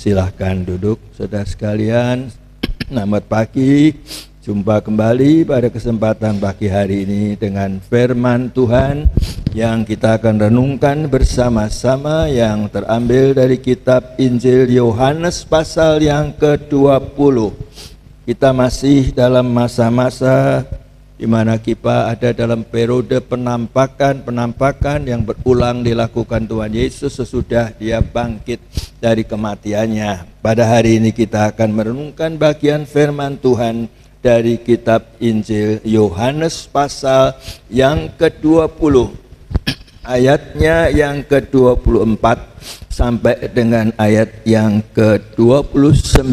Silahkan duduk, saudara sekalian. Selamat pagi. Jumpa kembali pada kesempatan pagi hari ini dengan firman Tuhan yang kita akan renungkan bersama-sama, yang terambil dari kitab Injil Yohanes pasal yang ke-20. Kita masih dalam masa-masa di mana kita ada dalam periode penampakan yang berulang dilakukan Tuhan Yesus sesudah Dia bangkit dari kematiannya. Pada hari ini kita akan merenungkan bagian firman Tuhan dari kitab Injil Yohanes pasal yang ke-20, ayatnya yang ke-24 sampai dengan ayat yang ke-29.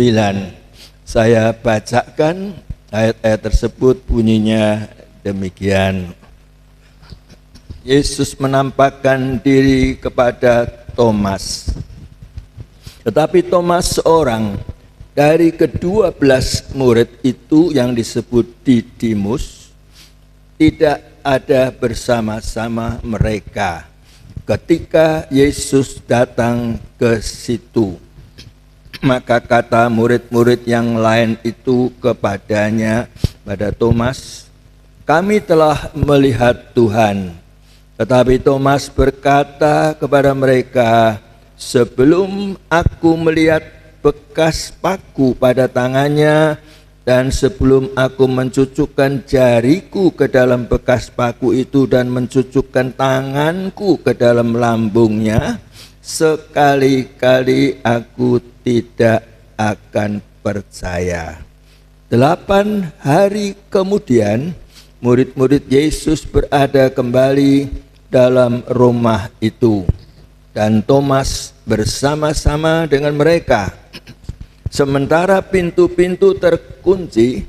Saya bacakan ayat-ayat tersebut, bunyinya demikian. Yesus menampakkan diri kepada Thomas. Tetapi Thomas, seorang dari ke-12 murid itu yang disebut Didimus, tidak ada bersama-sama mereka ketika Yesus datang ke situ. Maka kata murid-murid yang lain itu kepadanya, pada Thomas, "Kami telah melihat Tuhan." Tetapi Thomas berkata kepada mereka, "Sebelum aku melihat bekas paku pada tangannya, dan sebelum aku mencucukkan jariku ke dalam bekas paku itu dan mencucukkan tanganku ke dalam lambungnya, sekali-kali aku tidak akan percaya." 8 hari kemudian, murid-murid Yesus berada kembali dalam rumah itu, dan Thomas bersama-sama dengan mereka. Sementara pintu-pintu terkunci,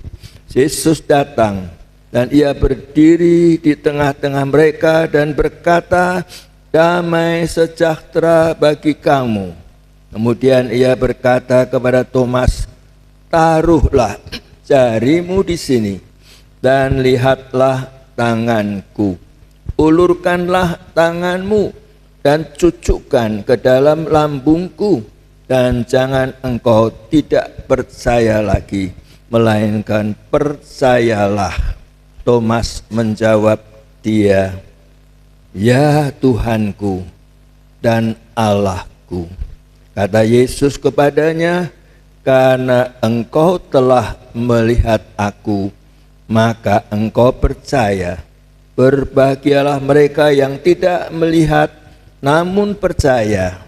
Yesus datang dan Ia berdiri di tengah-tengah mereka dan berkata, "Damai sejahtera bagi kamu." Kemudian Ia berkata kepada Thomas, "Taruhlah jarimu di sini dan lihatlah tanganku. Ulurkanlah tanganmu dan cucukkan ke dalam lambungku, dan jangan engkau tidak percaya lagi, melainkan percayalah." Thomas menjawab dia, "Ya Tuhanku dan Allahku." Kata Yesus kepadanya, "Karena engkau telah melihat aku, maka engkau percaya. Berbahagialah mereka yang tidak melihat namun percaya."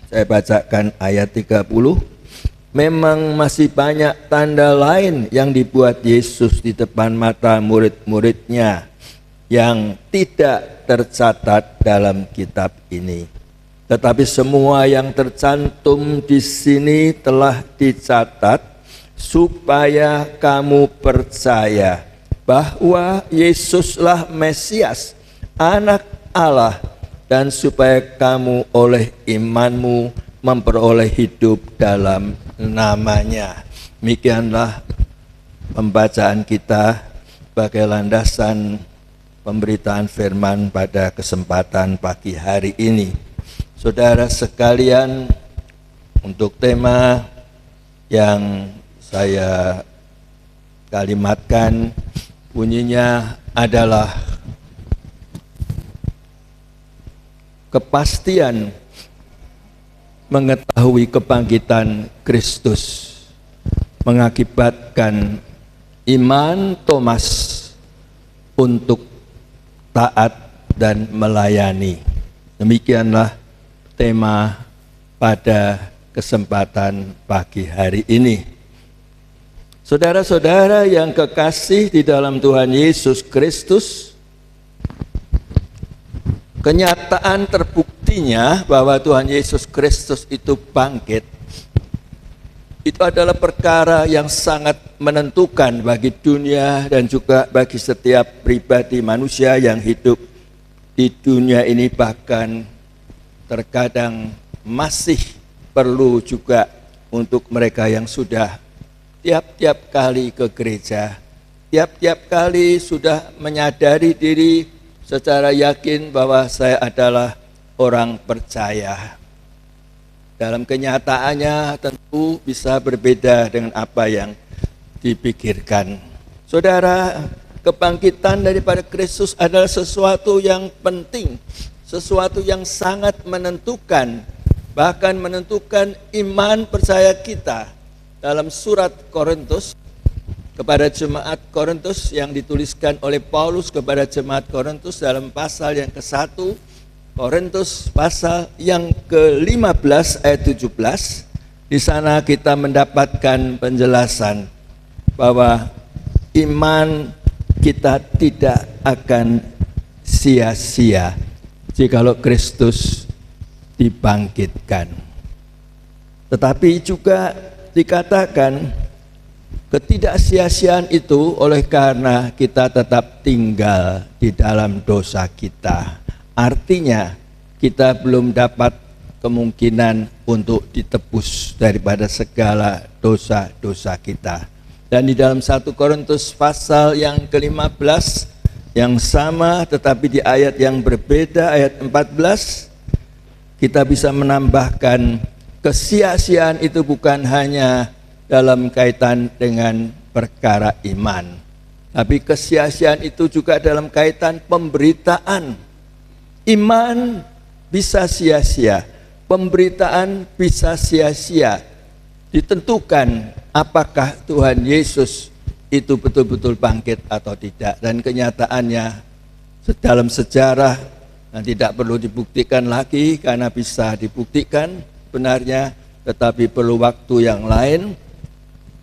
Saya bacakan ayat 30. Memang masih banyak tanda lain yang dibuat Yesus di depan mata murid-muridnya yang tidak tercatat dalam kitab ini. Tetapi semua yang tercantum di sini telah dicatat supaya kamu percaya bahwa Yesuslah Mesias, Anak Allah, dan supaya kamu oleh imanmu memperoleh hidup dalam namanya. Demikianlah pembacaan kita sebagai landasan pemberitaan firman pada kesempatan pagi hari ini. Saudara sekalian, untuk tema yang saya kalimatkan bunyinya adalah kepastian mengetahui kebangkitan Kristus mengakibatkan iman Thomas untuk taat dan melayani. Demikianlah tema pada kesempatan pagi hari ini. Saudara-saudara yang kekasih di dalam Tuhan Yesus Kristus, kenyataan terbuktinya bahwa Tuhan Yesus Kristus itu bangkit, itu adalah perkara yang sangat menentukan bagi dunia dan juga bagi setiap pribadi manusia yang hidup di dunia ini. Bahkan terkadang masih perlu juga untuk mereka yang sudah tiap-tiap kali ke gereja, tiap-tiap kali sudah menyadari diri secara yakin bahwa saya adalah orang percaya. dalam kenyataannya tentu bisa berbeda dengan apa yang dipikirkan. Saudara, kebangkitan daripada Kristus adalah sesuatu yang penting, sesuatu yang sangat menentukan, bahkan menentukan iman percaya kita. Dalam surat Korintus kepada jemaat Korintus yang dituliskan oleh Paulus kepada jemaat Korintus dalam pasal yang ke-1, Korintus pasal yang ke-15 ayat 17, di sana kita mendapatkan penjelasan bahwa iman kita tidak akan sia-sia jikalau Kristus dibangkitkan. Tetapi juga dikatakan ketidaksia-siaan itu oleh karena kita tetap tinggal di dalam dosa kita. Artinya kita belum dapat kemungkinan untuk ditebus daripada segala dosa-dosa kita. Dan di dalam 1 Korintus pasal yang ke-15 yang sama tetapi di ayat yang berbeda, ayat 14, kita bisa menambahkan kesia-siaan itu bukan hanya dalam kaitan dengan perkara iman, tapi kesia-siaan itu juga dalam kaitan pemberitaan. Iman bisa sia-sia, pemberitaan bisa sia-sia. Ditentukan apakah Tuhan Yesus itu betul-betul bangkit atau tidak. Dan kenyataannya dalam sejarah dan tidak perlu dibuktikan lagi karena bisa dibuktikan benarnya, tetapi perlu waktu yang lain.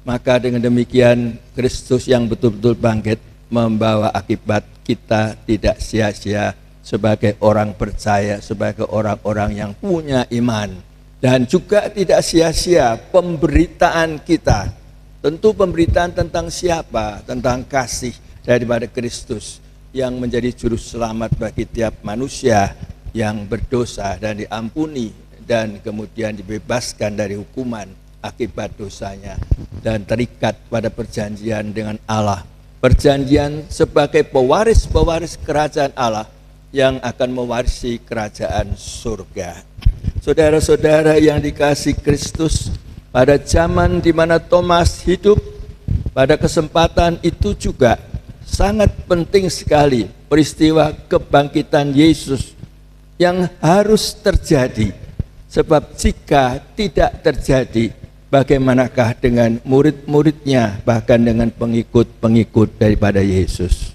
Maka dengan demikian Kristus yang betul-betul bangkit membawa akibat kita tidak sia-sia sebagai orang percaya, sebagai orang-orang yang punya iman. Dan juga tidak sia-sia pemberitaan kita. Tentu pemberitaan tentang siapa? Tentang kasih daripada Kristus yang menjadi juru selamat bagi tiap manusia yang berdosa dan diampuni dan kemudian dibebaskan dari hukuman akibat dosanya dan terikat pada perjanjian dengan Allah. Perjanjian sebagai pewaris-pewaris kerajaan Allah yang akan mewarisi kerajaan surga. Saudara-saudara yang dikasihi Kristus, pada zaman di mana Thomas hidup, pada kesempatan itu juga sangat penting sekali peristiwa kebangkitan Yesus yang harus terjadi. Sebab jika tidak terjadi, bagaimanakah dengan murid-muridnya, bahkan dengan pengikut-pengikut daripada Yesus.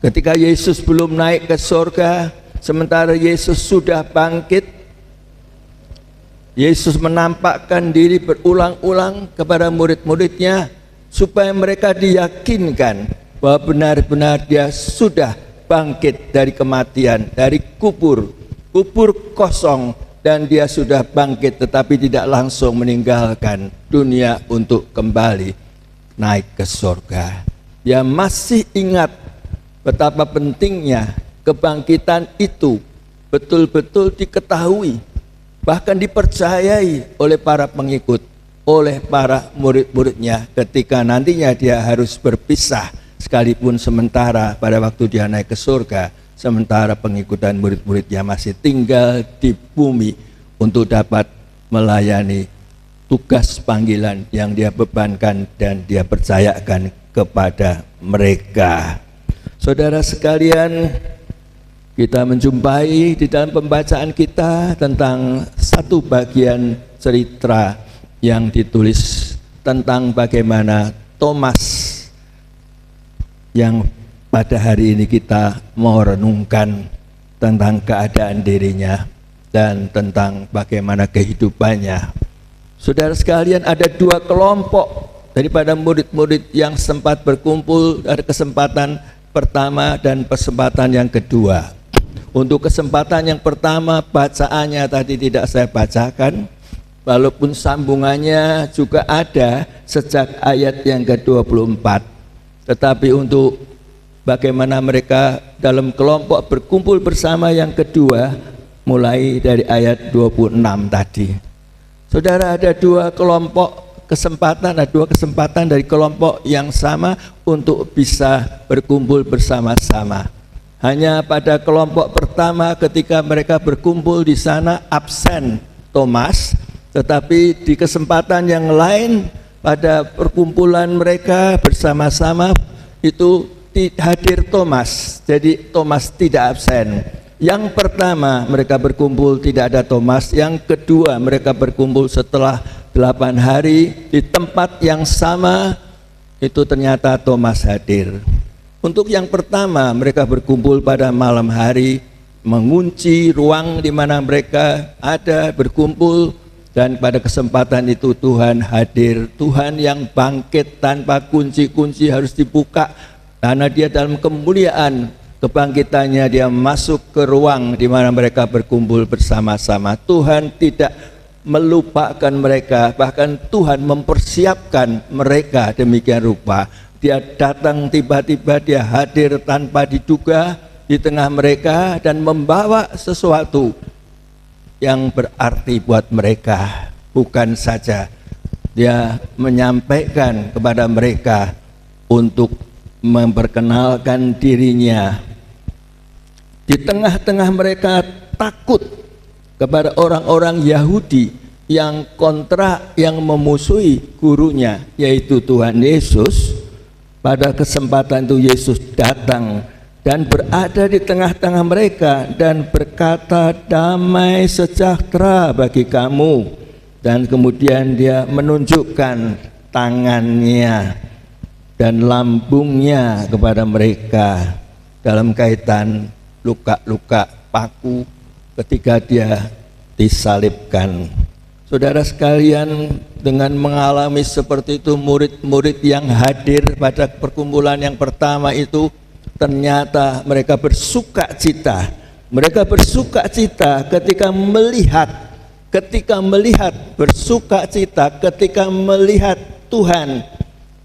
Ketika Yesus belum naik ke surga, sementara Yesus sudah bangkit, Yesus menampakkan diri berulang-ulang kepada murid-muridnya supaya mereka diyakinkan bahwa benar-benar dia sudah bangkit dari kematian, dari kubur kosong, dan dia sudah bangkit tetapi tidak langsung meninggalkan dunia untuk kembali naik ke surga. Dia masih ingat betapa pentingnya kebangkitan itu betul-betul diketahui, bahkan dipercayai oleh para pengikut, oleh para murid-muridnya ketika nantinya dia harus berpisah sekalipun sementara pada waktu dia naik ke surga, sementara pengikut dan murid-muridnya masih tinggal di bumi untuk dapat melayani tugas panggilan yang dia bebankan dan dia percayakan kepada mereka. Saudara sekalian, kita menjumpai di dalam pembacaan kita tentang satu bagian cerita yang ditulis tentang bagaimana Thomas yang pada hari ini kita mau renungkan tentang keadaan dirinya dan tentang bagaimana kehidupannya. Saudara sekalian, ada dua kelompok daripada murid-murid yang sempat berkumpul pada kesempatan pertama dan kesempatan yang kedua. Untuk kesempatan yang pertama, bacaannya tadi tidak saya bacakan, walaupun sambungannya juga ada sejak ayat yang ke-24. Tetapi untuk bagaimana mereka dalam kelompok berkumpul bersama yang kedua, mulai dari ayat 26 tadi. Saudara, ada dua kelompok kesempatan, ada dua kesempatan dari kelompok yang sama untuk bisa berkumpul bersama-sama. Hanya pada kelompok pertama ketika mereka berkumpul di sana absen Thomas, Tetapi di kesempatan yang lain, pada perkumpulan mereka bersama-sama itu hadir Thomas. Jadi Thomas tidak absen. Yang pertama mereka berkumpul tidak ada Thomas. Yang kedua mereka berkumpul setelah 8 hari di tempat yang sama, itu ternyata Thomas hadir. Untuk yang pertama mereka berkumpul pada malam hari, mengunci ruang di mana mereka ada berkumpul, dan pada kesempatan itu Tuhan hadir. Tuhan yang bangkit tanpa kunci-kunci harus dibuka, karena dia dalam kemuliaan kebangkitannya dia masuk ke ruang di mana mereka berkumpul bersama-sama. Tuhan tidak melupakan mereka, bahkan Tuhan mempersiapkan mereka demikian rupa. Dia datang tiba-tiba, dia hadir tanpa diduga di tengah mereka dan membawa sesuatu yang berarti buat mereka. Bukan saja dia menyampaikan kepada mereka untuk memperkenalkan dirinya. Di tengah-tengah mereka takut kepada orang-orang Yahudi yang kontra, yang memusuhi gurunya, yaitu Tuhan Yesus. Pada kesempatan itu Yesus datang dan berada di tengah-tengah mereka dan berkata, damai sejahtera bagi kamu. Dan kemudian dia menunjukkan tangannya dan lambungnya kepada mereka dalam kaitan luka-luka paku ketika dia disalibkan. Saudara sekalian, dengan mengalami seperti itu, murid-murid yang hadir pada perkumpulan yang pertama itu ternyata mereka bersuka cita. Mereka bersuka cita ketika melihat bersuka cita ketika melihat Tuhan.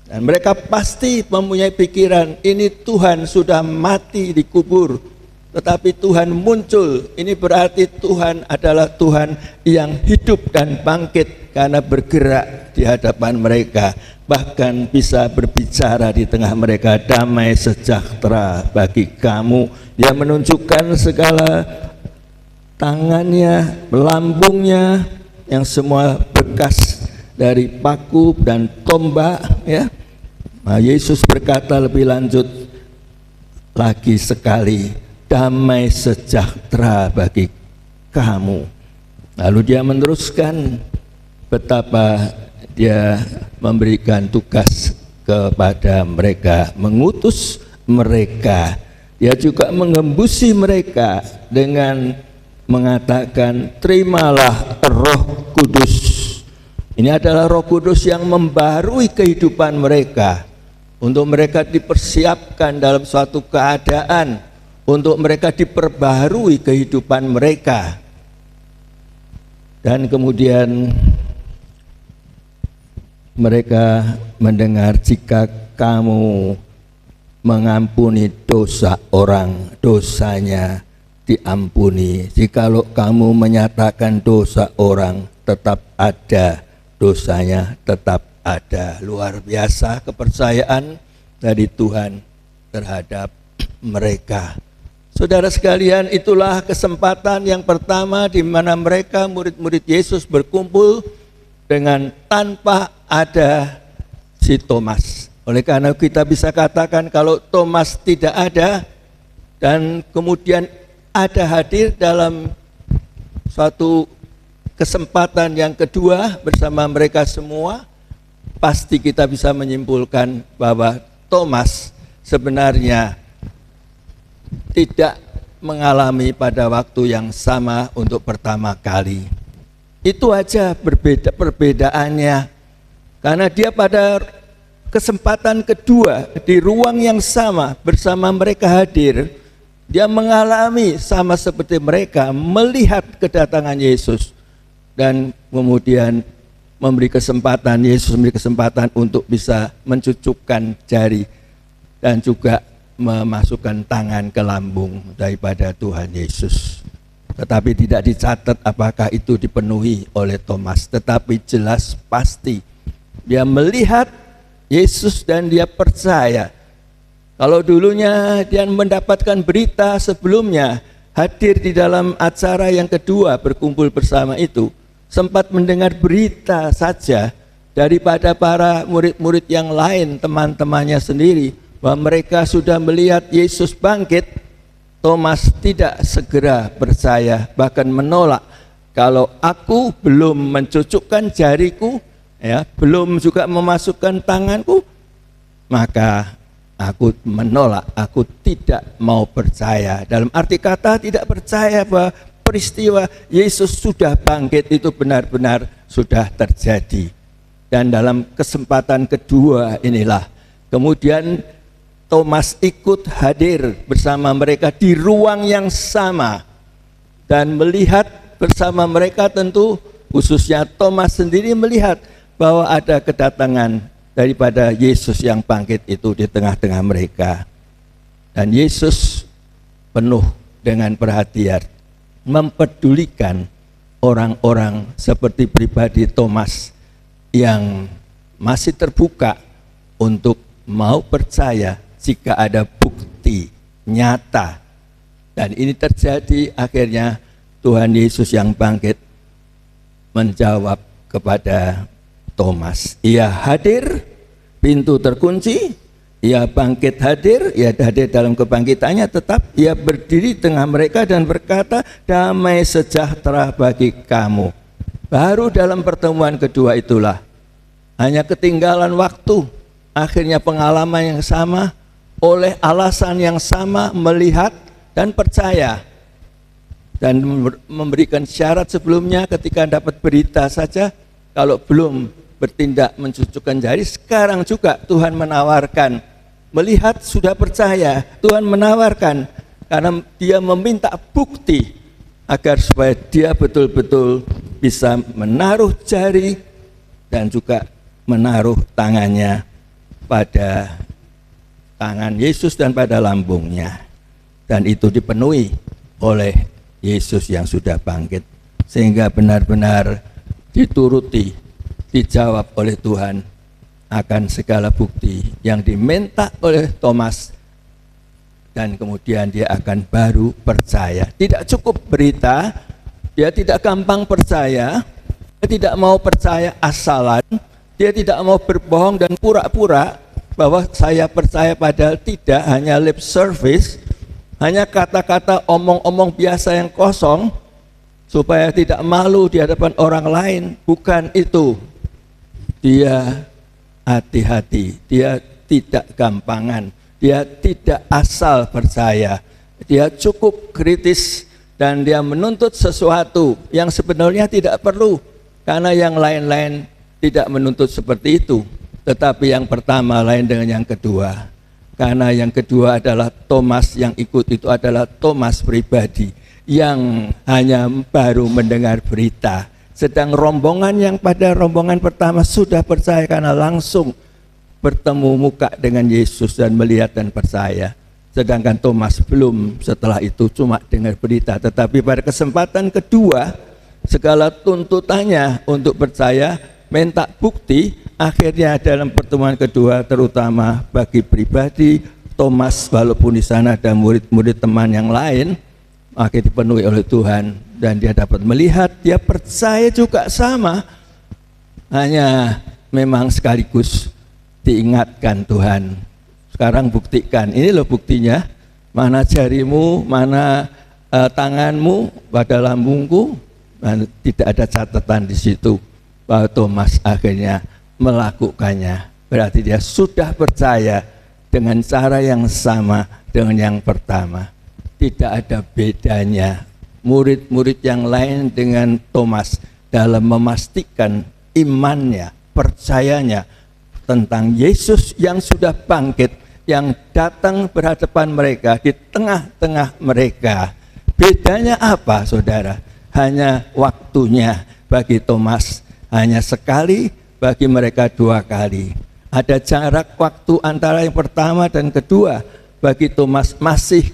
Dan mereka pasti mempunyai pikiran, ini Tuhan sudah mati dikubur, tetapi Tuhan muncul. Ini berarti Tuhan adalah Tuhan yang hidup dan bangkit, karena bergerak di hadapan mereka, bahkan bisa berbicara di tengah mereka, damai sejahtera bagi kamu. Dia menunjukkan segala tangannya, lambungnya, yang semua bekas dari paku dan tombak, ya. Nah, Yesus berkata lebih lanjut lagi sekali, damai sejahtera bagi kamu. Lalu dia meneruskan betapa dia memberikan tugas kepada mereka, mengutus mereka. Dia juga mengembusi mereka dengan mengatakan, terimalah Roh Kudus. Ini adalah Roh Kudus yang membarui kehidupan mereka, untuk mereka dipersiapkan dalam suatu keadaan, untuk mereka diperbarui kehidupan mereka. Dan kemudian mereka mendengar, jika kamu mengampuni dosa orang, dosanya diampuni. Jikalau kamu menyatakan dosa orang, tetap ada, dosanya tetap ada. Luar biasa kepercayaan dari Tuhan terhadap mereka. Saudara sekalian, itulah kesempatan yang pertama di mana mereka, murid-murid Yesus, berkumpul dengan tanpa ada si Thomas. Oleh karena kita bisa katakan, kalau Thomas tidak ada dan kemudian ada hadir dalam suatu kesempatan yang kedua bersama mereka semua, pasti kita bisa menyimpulkan bahwa Thomas sebenarnya tidak mengalami pada waktu yang sama untuk pertama kali. Itu aja perbedaannya, karena dia pada kesempatan kedua di ruang yang sama bersama mereka hadir, dia mengalami sama seperti mereka, melihat kedatangan Yesus, dan kemudian Yesus memberi kesempatan untuk bisa mencucukkan jari dan juga memasukkan tangan ke lambung daripada Tuhan Yesus. Tetapi tidak dicatat apakah itu dipenuhi oleh Thomas, tetapi jelas pasti dia melihat Yesus dan dia percaya. Kalau dulunya dia mendapatkan berita sebelumnya, hadir di dalam acara yang kedua berkumpul bersama itu, sempat mendengar berita saja daripada para murid-murid yang lain, teman-temannya sendiri, bahwa mereka sudah melihat Yesus bangkit, Thomas tidak segera percaya, bahkan menolak. Kalau aku belum mencucukkan jariku, ya, belum juga memasukkan tanganku, maka aku menolak, aku tidak mau percaya. Dalam arti kata tidak percaya bahwa peristiwa Yesus sudah bangkit itu benar-benar sudah terjadi. Dan dalam kesempatan kedua inilah kemudian Thomas ikut hadir bersama mereka di ruang yang sama dan melihat bersama mereka, tentu khususnya Thomas sendiri melihat bahwa ada kedatangan daripada Yesus yang bangkit itu di tengah-tengah mereka. Dan Yesus penuh dengan perhatian, mempedulikan orang-orang seperti pribadi Thomas yang masih terbuka untuk mau percaya jika ada bukti nyata. Dan ini terjadi, akhirnya Tuhan Yesus yang bangkit menjawab kepada Thomas. Ia hadir, pintu terkunci, ia bangkit hadir, ia hadir dalam kebangkitannya, tetap ia berdiri tengah mereka dan berkata, damai sejahtera bagi kamu. Baru dalam pertemuan kedua itulah, hanya ketinggalan waktu, akhirnya pengalaman yang sama, oleh alasan yang sama, melihat dan percaya. Dan memberikan syarat sebelumnya ketika dapat berita saja, kalau belum bertindak mencucukkan jari. Sekarang juga Tuhan menawarkan, melihat sudah percaya, Tuhan menawarkan, karena dia meminta bukti agar supaya dia betul-betul bisa menaruh jari dan juga menaruh tangannya pada tangan Yesus dan pada lambungnya. Dan itu dipenuhi oleh Yesus yang sudah bangkit, sehingga benar-benar dituruti, dijawab oleh Tuhan akan segala bukti yang diminta oleh Thomas, dan kemudian dia akan baru percaya. Tidak cukup berita, dia tidak gampang percaya, dia tidak mau percaya asalan, dia tidak mau berbohong dan pura-pura bahwa saya percaya, padahal tidak, hanya lip service, hanya kata-kata omong-omong biasa yang kosong supaya tidak malu di hadapan orang lain. Bukan itu. Dia hati-hati, dia tidak gampangan, dia tidak asal percaya, dia cukup kritis dan dia menuntut sesuatu yang sebenarnya tidak perlu, karena yang lain-lain tidak menuntut seperti itu. Tetapi yang pertama lain dengan yang kedua. Karena yang kedua adalah Thomas yang ikut itu adalah Thomas pribadi yang hanya baru mendengar berita. Sedang rombongan yang pada rombongan pertama sudah percaya karena langsung bertemu muka dengan Yesus dan melihat dan percaya. Sedangkan Thomas belum, setelah itu cuma dengar berita. Tetapi pada kesempatan kedua, segala tuntutannya untuk percaya, minta bukti, akhirnya dalam pertemuan kedua, terutama bagi pribadi Thomas, walaupun di sana ada murid-murid teman yang lain, akhirnya dipenuhi oleh Tuhan dan dia dapat melihat, dia percaya juga sama. Hanya memang sekaligus diingatkan Tuhan, sekarang buktikan, ini loh buktinya, mana jarimu, mana tanganmu pada lambungku. Dan tidak ada catatan di situ bahwa Thomas akhirnya melakukannya. Berarti dia sudah percaya dengan cara yang sama dengan yang pertama. Tidak ada bedanya murid-murid yang lain dengan Thomas dalam memastikan imannya, percayanya tentang Yesus yang sudah bangkit, yang datang berhadapan mereka, di tengah-tengah mereka. Bedanya apa, saudara? Hanya waktunya. Bagi Thomas hanya sekali, bagi mereka 2 kali. Ada jarak waktu antara yang pertama dan kedua. Bagi Thomas masih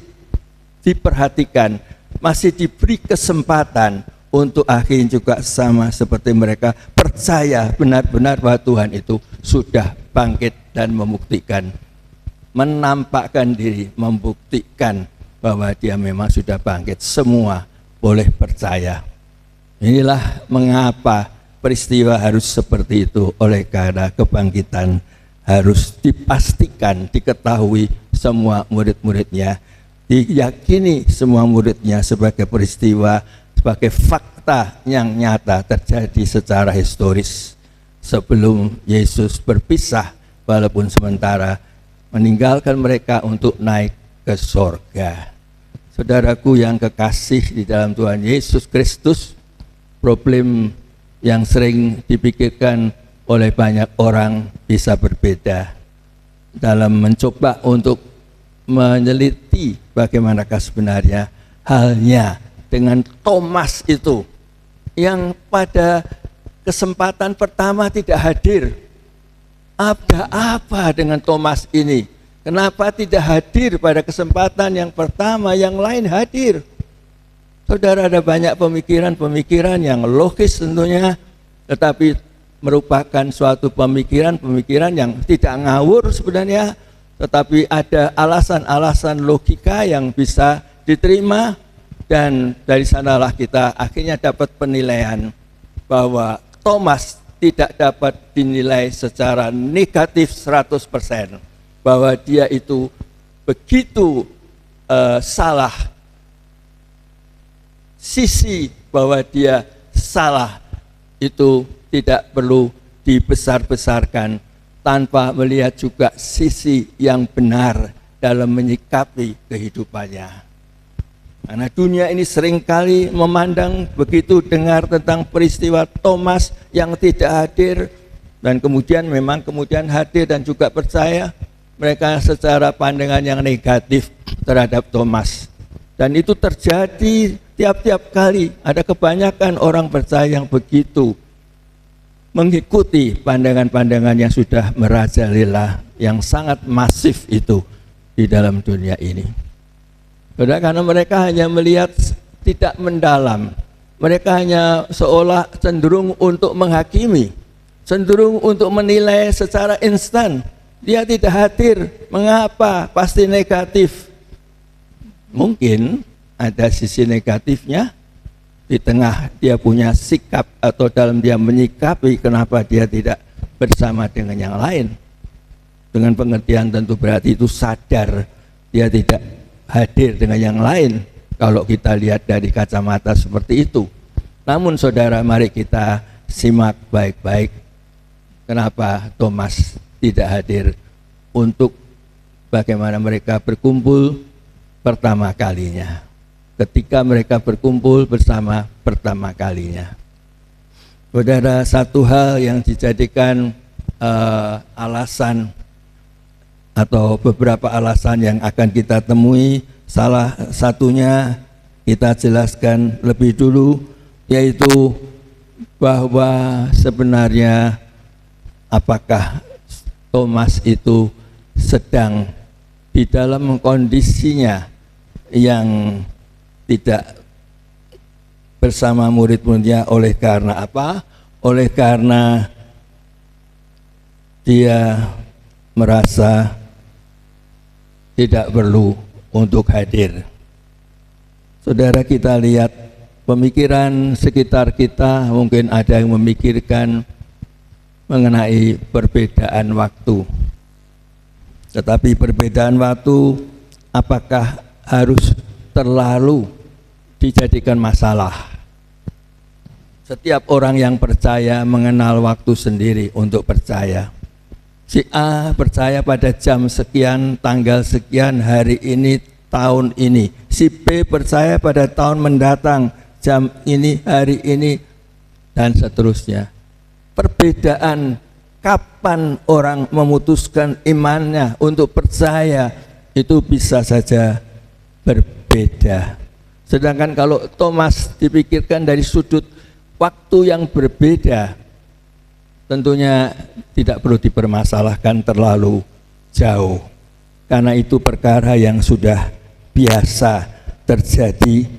diperhatikan, masih diberi kesempatan untuk akhirnya juga sama seperti mereka percaya benar-benar bahwa Tuhan itu sudah bangkit dan membuktikan, menampakkan diri, membuktikan bahwa dia memang sudah bangkit. Semua boleh percaya. Inilah mengapa peristiwa harus seperti itu, oleh karena kebangkitan harus dipastikan, diketahui semua murid-muridnya, diyakini semua muridnya sebagai peristiwa, sebagai fakta yang nyata terjadi secara historis sebelum Yesus berpisah walaupun sementara, meninggalkan mereka untuk naik ke sorga. Saudaraku yang kekasih di dalam Tuhan Yesus Kristus, problem yang sering dipikirkan oleh banyak orang bisa berbeda dalam mencoba untuk meneliti bagaimanakah sebenarnya halnya dengan Thomas itu yang pada kesempatan pertama tidak hadir. Ada apa dengan Thomas ini? Kenapa tidak hadir pada kesempatan yang pertama, yang lain hadir? Saudara, ada banyak pemikiran-pemikiran yang logis tentunya, tetapi merupakan suatu pemikiran-pemikiran yang tidak ngawur sebenarnya, tetapi ada alasan-alasan logika yang bisa diterima, dan dari sanalah kita akhirnya dapat penilaian bahwa Thomas tidak dapat dinilai secara negatif 100%, bahwa dia itu begitu salah, sisi bahwa dia salah itu tidak perlu dibesar-besarkan, tanpa melihat juga sisi yang benar dalam menyikapi kehidupannya. Karena dunia ini seringkali memandang begitu dengar tentang peristiwa Thomas yang tidak hadir, dan kemudian hadir dan juga percaya, mereka secara pandangan yang negatif terhadap Thomas. Dan itu terjadi tiap-tiap kali. Ada kebanyakan orang percaya yang begitu, mengikuti pandangan-pandangan yang sudah merajalela, yang sangat masif itu di dalam dunia ini. Karena mereka hanya melihat tidak mendalam, mereka hanya seolah cenderung untuk menghakimi, cenderung untuk menilai secara instan. Dia tidak hadir, mengapa? Pasti negatif. Mungkin ada sisi negatifnya, di tengah dia punya sikap atau dalam dia menyikapi kenapa dia tidak bersama dengan yang lain. Dengan pengertian tentu berarti itu sadar dia tidak hadir dengan yang lain, kalau kita lihat dari kacamata seperti itu. Namun saudara, mari kita simak baik-baik kenapa Thomas tidak hadir untuk bagaimana mereka berkumpul pertama kalinya, ketika mereka berkumpul bersama pertama kalinya. Saudara, satu hal yang dijadikan alasan atau beberapa alasan yang akan kita temui, salah satunya kita jelaskan lebih dulu, yaitu bahwa sebenarnya apakah Thomas itu sedang di dalam kondisinya yang tidak bersama murid-muridnya. Oleh karena apa? Oleh karena dia merasa tidak perlu untuk hadir. Saudara, kita lihat pemikiran sekitar kita, mungkin ada yang memikirkan mengenai perbedaan waktu. Tetapi perbedaan waktu apakah harus terlalu dijadikan masalah? Setiap orang yang percaya mengenal waktu sendiri untuk percaya. Si A percaya pada jam sekian, tanggal sekian, hari ini, tahun ini. Si B percaya pada tahun mendatang, jam ini, hari ini, dan seterusnya. Perbedaan kapan orang memutuskan imannya untuk percaya itu bisa saja berbeda. Sedangkan kalau Thomas dipikirkan dari sudut waktu yang berbeda, tentunya tidak perlu dipermasalahkan terlalu jauh, karena itu perkara yang sudah biasa terjadi,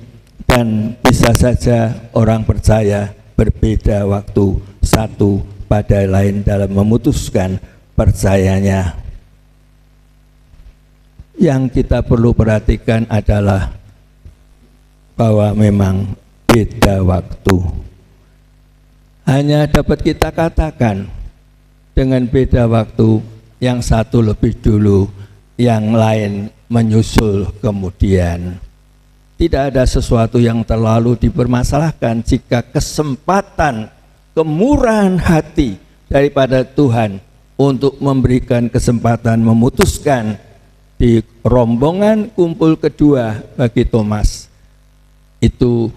dan bisa saja orang percaya berbeda waktu satu pada lain dalam memutuskan percayanya. Yang kita perlu perhatikan adalah bahwa memang beda waktu. hanya dapat kita katakan dengan beda waktu, yang satu lebih dulu, yang lain menyusul kemudian. Tidak ada sesuatu yang terlalu dipermasalahkan jika kesempatan, kemurahan hati daripada Tuhan untuk memberikan kesempatan memutuskan di rombongan kumpul kedua bagi Thomas, itu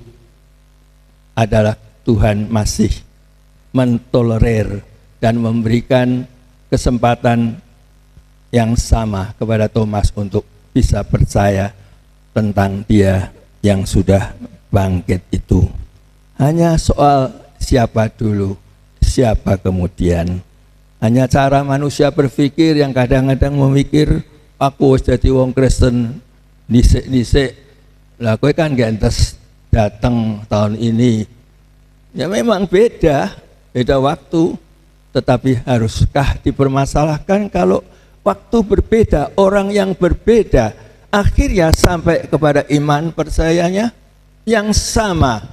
adalah Tuhan masih mentolerir dan memberikan kesempatan yang sama kepada Thomas untuk bisa percaya tentang Dia yang sudah bangkit itu. Hanya soal siapa dulu, siapa kemudian. Hanya cara manusia berpikir yang kadang-kadang memikir, aku harus jadi wong Kristen disik-disik, lah kowe kan gentes datang tahun ini. Ya memang beda waktu, tetapi haruskah dipermasalahkan kalau waktu berbeda, orang yang berbeda, akhirnya sampai kepada iman percayanya yang sama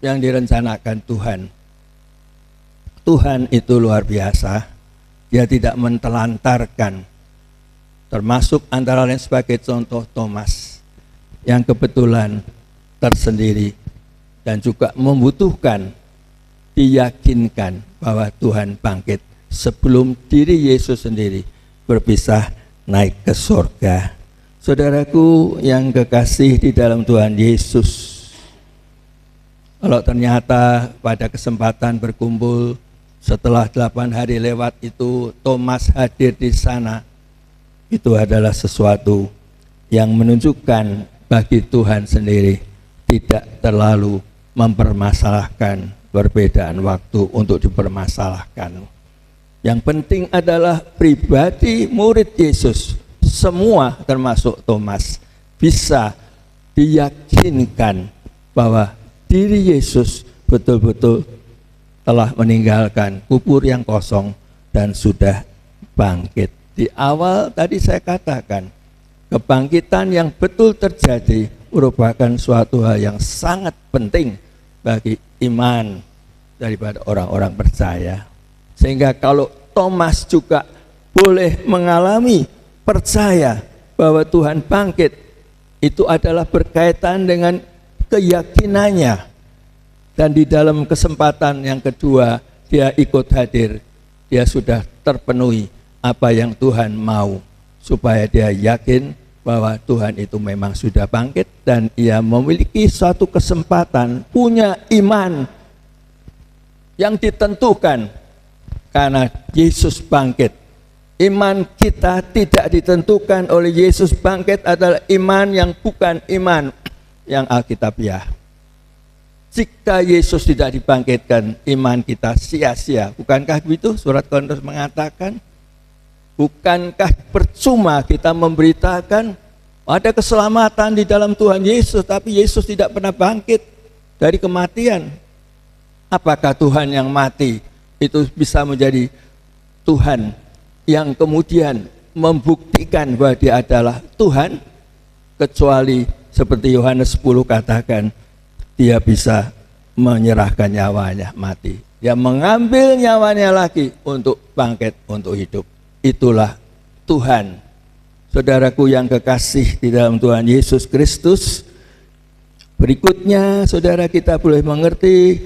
yang direncanakan Tuhan. Tuhan itu luar biasa, Dia tidak mentelantarkan, termasuk antara lain sebagai contoh Thomas yang kebetulan tersendiri dan juga membutuhkan diyakinkan bahwa Tuhan bangkit sebelum diri Yesus sendiri berpisah naik ke surga. Saudaraku yang kekasih di dalam Tuhan Yesus, kalau ternyata pada kesempatan berkumpul setelah 8 hari lewat itu Thomas hadir di sana, itu adalah sesuatu yang menunjukkan bagi Tuhan sendiri tidak terlalu mempermasalahkan perbedaan waktu untuk dipermasalahkan. Yang penting adalah pribadi murid Yesus, semua termasuk Thomas, bisa diyakinkan bahwa diri Yesus betul-betul telah meninggalkan kubur yang kosong dan sudah bangkit. Di awal tadi saya katakan, kebangkitan yang betul terjadi merupakan suatu hal yang sangat penting bagi iman daripada orang-orang percaya. Sehingga kalau Thomas juga boleh mengalami percaya bahwa Tuhan bangkit, itu adalah berkaitan dengan keyakinannya. Dan di dalam kesempatan yang kedua, dia ikut hadir. Dia sudah terpenuhi apa yang Tuhan mau, supaya dia yakin bahwa Tuhan itu memang sudah bangkit dan ia memiliki suatu kesempatan, punya iman yang ditentukan karena Yesus bangkit. Iman kita tidak ditentukan oleh Yesus bangkit, adalah iman yang bukan iman yang alkitabiah. Jika Yesus tidak dibangkitkan, iman kita sia-sia. Bukankah begitu? Surat Korintus mengatakan, bukankah percuma kita memberitakan ada keselamatan di dalam Tuhan Yesus, tapi Yesus tidak pernah bangkit dari kematian? Apakah Tuhan yang mati itu bisa menjadi Tuhan yang kemudian membuktikan bahwa Dia adalah Tuhan? Kecuali seperti Yohanes 10 katakan, Dia bisa menyerahkan nyawanya mati. Dia mengambil nyawanya lagi untuk bangkit, untuk hidup. Itulah Tuhan. Saudaraku yang kekasih di dalam Tuhan Yesus Kristus, berikutnya saudara kita boleh mengerti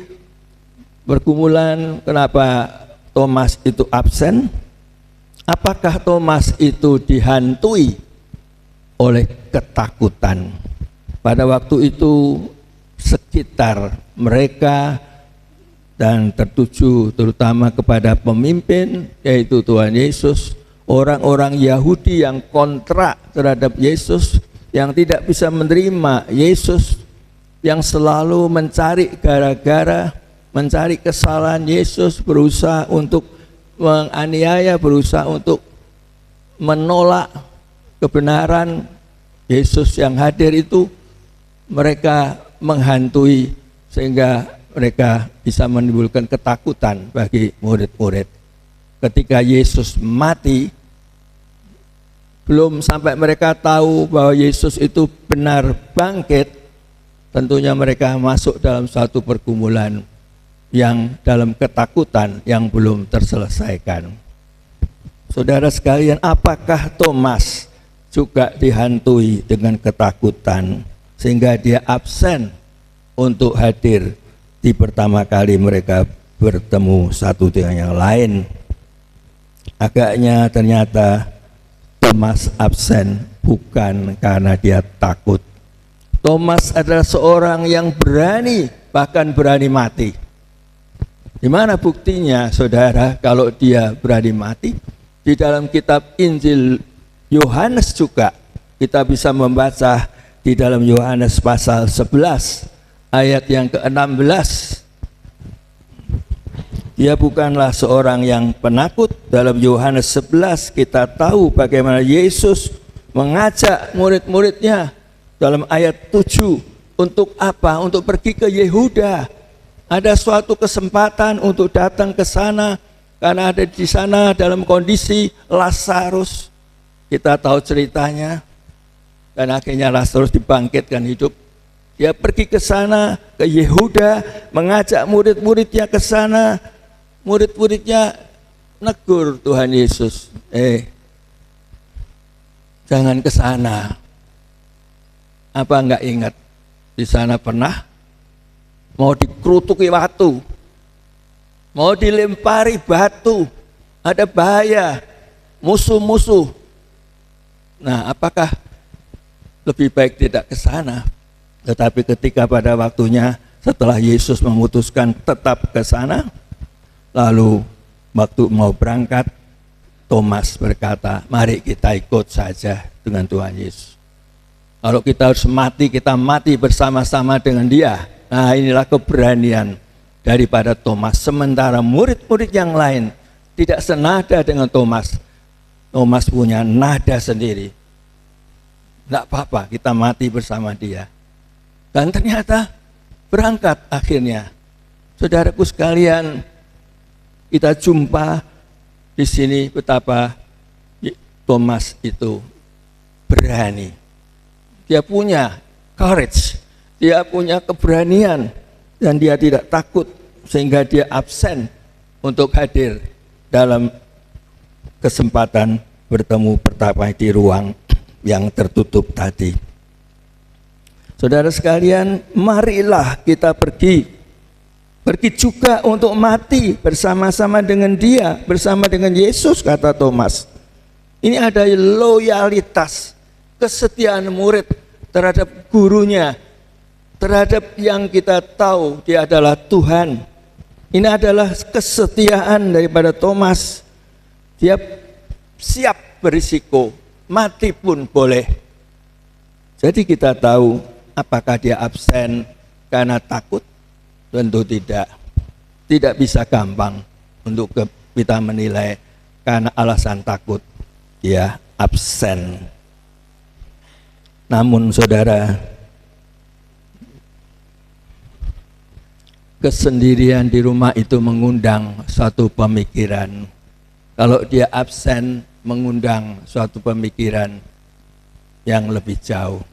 pergumulan kenapa Thomas itu absen. Apakah Thomas itu dihantui oleh ketakutan? Pada waktu itu sekitar mereka dan tertuju terutama kepada pemimpin, yaitu Tuhan Yesus, orang-orang Yahudi yang kontra terhadap Yesus, yang tidak bisa menerima Yesus, yang selalu mencari gara-gara, mencari kesalahan Yesus, berusaha untuk menganiaya, berusaha untuk menolak kebenaran Yesus yang hadir itu. Mereka menghantui sehingga mereka bisa menimbulkan ketakutan bagi murid-murid. Ketika Yesus mati, belum sampai mereka tahu bahwa Yesus itu benar bangkit, tentunya mereka masuk dalam suatu pergumulan. yang dalam ketakutan yang belum terselesaikan. Saudara sekalian, apakah Thomas juga dihantui dengan ketakutan sehingga dia absen untuk hadir di pertama kali mereka bertemu satu dengan yang lain? Agaknya ternyata Thomas absen bukan karena dia takut. Thomas adalah seorang yang berani, bahkan berani mati. Di mana buktinya, saudara, kalau dia berani mati? Di dalam kitab Injil Yohanes juga kita bisa membaca di dalam Yohanes pasal 11 ayat yang ke-16. Dia bukanlah seorang yang penakut. Dalam Yohanes 11 kita tahu bagaimana Yesus mengajak murid-muridnya dalam ayat 7 untuk apa? Untuk pergi ke Yehuda. Ada suatu kesempatan untuk datang ke sana karena ada di sana dalam kondisi Lazarus. Kita tahu ceritanya. Dan akhirnya Lazarus dibangkitkan hidup. Dia pergi ke sana, ke Yehuda, mengajak murid-muridnya ke sana. Murid-muridnya negur Tuhan Yesus, jangan ke sana. Apa enggak ingat di sana pernah mau dikerutuki batu, mau dilempari batu, ada bahaya, musuh-musuh. Nah, apakah lebih baik tidak ke sana? Tetapi ketika pada waktunya setelah Yesus memutuskan tetap ke sana, lalu waktu mau berangkat, Thomas berkata, mari kita ikut saja dengan Tuhan Yesus. Kalau kita harus mati, kita mati bersama-sama dengan dia. Nah, inilah keberanian daripada Thomas. Sementara murid-murid yang lain tidak senada dengan Thomas. Thomas punya nada sendiri. Tidak apa-apa, kita mati bersama dia. Dan ternyata berangkat akhirnya. Saudaraku sekalian, kita jumpa di sini betapa Thomas itu berani. Dia punya courage, dia punya keberanian, dan dia tidak takut sehingga dia absen untuk hadir dalam kesempatan bertemu pertama di ruang yang tertutup tadi. Saudara sekalian, marilah kita pergi juga untuk mati bersama-sama dengan dia, bersama dengan Yesus, kata Thomas. Ini ada loyalitas, kesetiaan murid terhadap gurunya, terhadap yang kita tahu dia adalah Tuhan. Ini adalah kesetiaan daripada Thomas. Dia siap berisiko, mati pun boleh. Jadi kita tahu apakah dia absen karena takut? Tentu tidak. Tidak bisa gampang untuk kita menilai karena alasan takut dia absen. Namun saudara, kesendirian di rumah itu mengundang suatu pemikiran. Kalau dia absen, mengundang suatu pemikiran yang lebih jauh.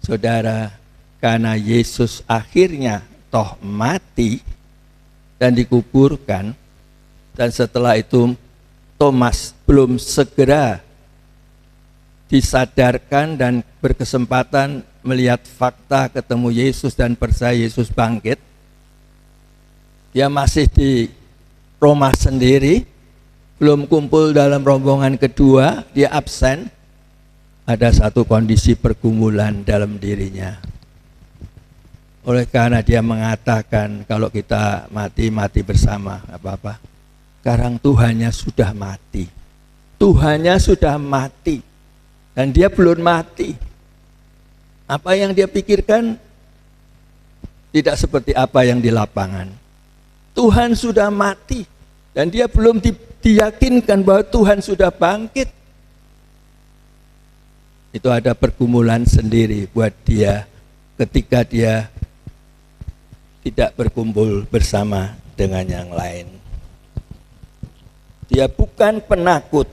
Saudara, karena Yesus akhirnya toh mati dan dikuburkan, dan setelah itu Thomas belum segera disadarkan dan berkesempatan melihat fakta ketemu Yesus dan percaya Yesus bangkit. Dia masih di rumah sendiri, belum kumpul dalam rombongan kedua, dia absen. Ada satu kondisi pergumulan dalam dirinya. Oleh karena dia mengatakan kalau kita mati bersama, apa-apa. Sekarang Tuhannya sudah mati. Tuhannya sudah mati. Dan dia belum mati. Apa yang dia pikirkan tidak seperti apa yang di lapangan. Tuhan sudah mati. Dan dia belum diyakinkan bahwa Tuhan sudah bangkit. Itu ada pergumulan sendiri buat dia ketika dia tidak berkumpul bersama dengan yang lain. Dia bukan penakut,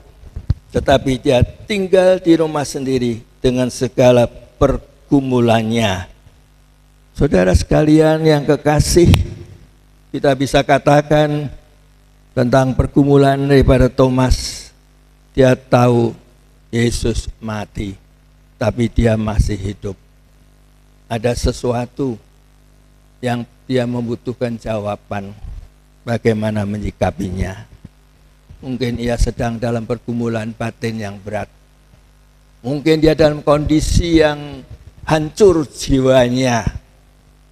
tetapi dia tinggal di rumah sendiri dengan segala pergumulannya. Saudara sekalian yang kekasih, kita bisa katakan tentang pergumulan daripada Thomas. Dia tahu Yesus mati, tapi dia masih hidup. Ada sesuatu yang dia membutuhkan jawaban, bagaimana menyikapinya. Mungkin ia sedang dalam pergumulan batin yang berat. Mungkin dia dalam kondisi yang hancur jiwanya.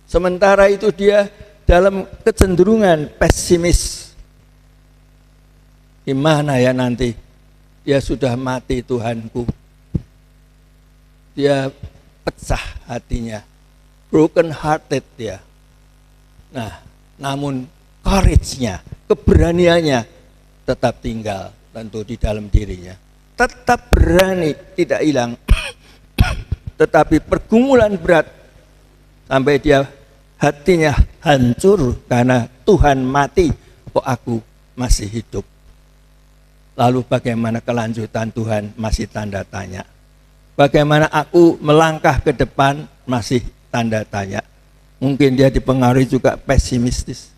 Sementara itu dia dalam kecenderungan pesimis. Gimana ya nanti? Dia sudah mati Tuhanku. Dia pecah hatinya. Broken hearted dia. Nah, namun courage-nya, keberaniannya tetap tinggal tentu di dalam dirinya. Tetap berani, tidak hilang. Tetapi pergumulan berat sampai dia hatinya hancur karena Tuhan mati, kok aku masih hidup. Lalu bagaimana kelanjutan Tuhan, masih tanda tanya. Bagaimana aku melangkah ke depan, masih tanda tanya. Mungkin dia dipengaruhi juga pesimistis.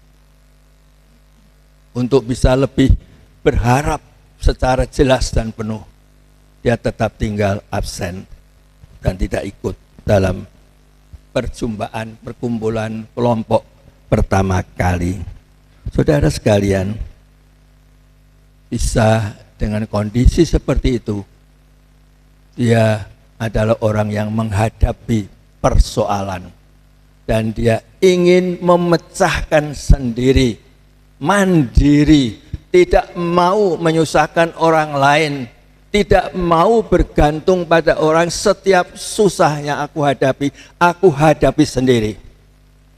Untuk bisa lebih berharap secara jelas dan penuh, dia tetap tinggal absen dan tidak ikut dalam perjumpaan, perkumpulan kelompok pertama kali. Saudara sekalian, bisa dengan kondisi seperti itu, dia adalah orang yang menghadapi persoalan dan dia ingin memecahkan sendiri, mandiri, tidak mau menyusahkan orang lain, tidak mau bergantung pada orang. Setiap susah yang aku hadapi sendiri.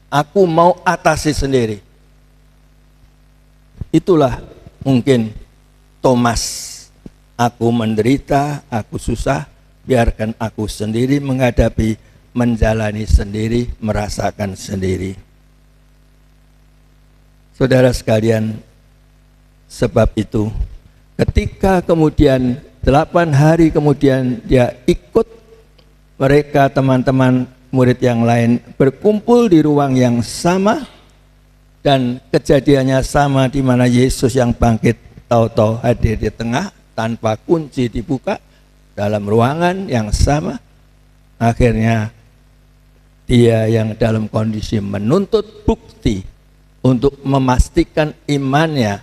Aku mau atasi sendiri. Itulah mungkin Thomas. Aku menderita, aku susah, biarkan aku sendiri menghadapi, menjalani sendiri, merasakan sendiri. Saudara sekalian, sebab itu ketika kemudian 8 hari kemudian dia ikut mereka, teman-teman murid yang lain berkumpul di ruang yang sama, dan kejadiannya sama di mana Yesus yang bangkit tahu-tahu hadir di tengah tanpa kunci dibuka dalam ruangan yang sama. Akhirnya dia yang dalam kondisi menuntut bukti untuk memastikan imannya,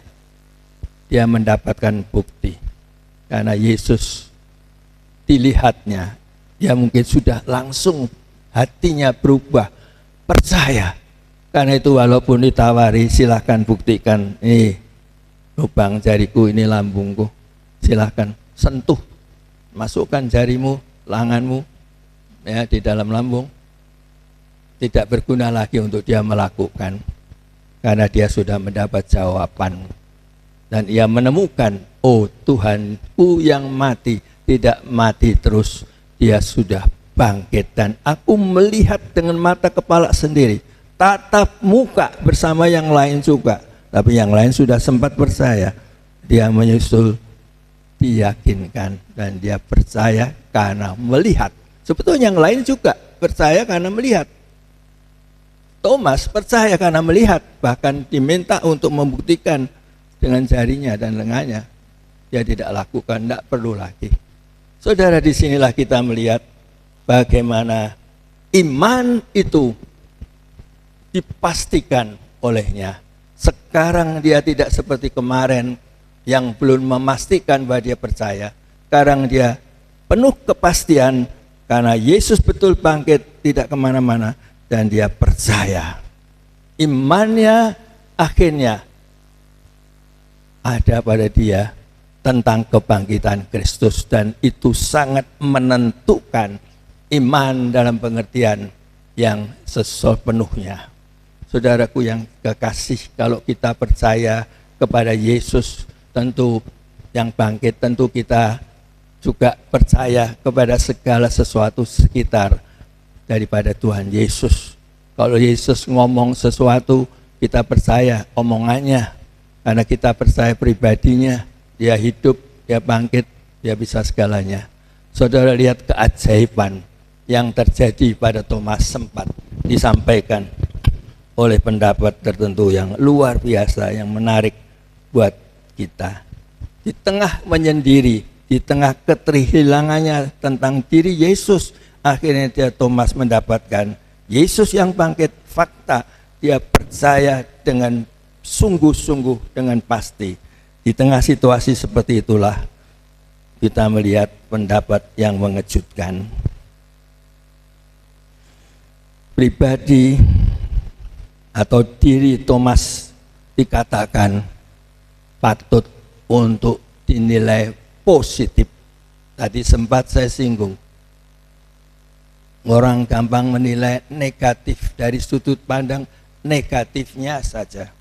dia mendapatkan bukti. Karena Yesus dilihatnya, dia mungkin sudah langsung hatinya berubah, percaya. Karena itu walaupun ditawari, silahkan buktikan, ini lubang jariku, ini lambungku, silahkan sentuh, masukkan jarimu, lenganmu ya di dalam lambung. Tidak berguna lagi untuk dia melakukan, karena dia sudah mendapat jawaban. Dan ia menemukan, oh Tuhanku yang mati tidak mati terus, dia sudah bangkit. Dan aku melihat dengan mata kepala sendiri, tatap muka bersama yang lain juga. Tapi yang lain sudah sempat percaya, dia menyusul, diyakinkan, dan dia percaya karena melihat. Sebetulnya yang lain juga percaya karena melihat. Thomas percaya karena melihat, bahkan diminta untuk membuktikan dengan jarinya dan lengannya. Dia tidak lakukan, tidak perlu lagi. Saudara, disinilah kita melihat bagaimana iman itu dipastikan olehnya. Sekarang dia tidak seperti kemarin yang belum memastikan bahwa dia percaya. Sekarang dia penuh kepastian karena Yesus betul bangkit, tidak kemana-mana. Dan dia percaya. Imannya akhirnya ada pada dia tentang kebangkitan Kristus. Dan itu sangat menentukan iman dalam pengertian yang sepenuhnya. Saudaraku yang kekasih, kalau kita percaya kepada Yesus, tentu yang bangkit, tentu kita juga percaya kepada segala sesuatu sekitar daripada Tuhan Yesus. Kalau Yesus ngomong sesuatu, kita percaya omongannya, karena kita percaya pribadinya. Dia hidup, dia bangkit, dia bisa segalanya. Saudara lihat keajaiban yang terjadi pada Thomas, sempat disampaikan oleh pendapat tertentu yang luar biasa, yang menarik buat kita. Di tengah menyendiri, di tengah keterhilangannya tentang diri Yesus, akhirnya Thomas mendapatkan Yesus yang bangkit. Fakta, dia percaya dengan sungguh-sungguh, dengan pasti. Di tengah situasi seperti itulah kita melihat pendapat yang mengejutkan. Pribadi atau diri Thomas dikatakan patut untuk dinilai positif. Tadi sempat saya singgung, orang gampang menilai negatif dari sudut pandang negatifnya saja.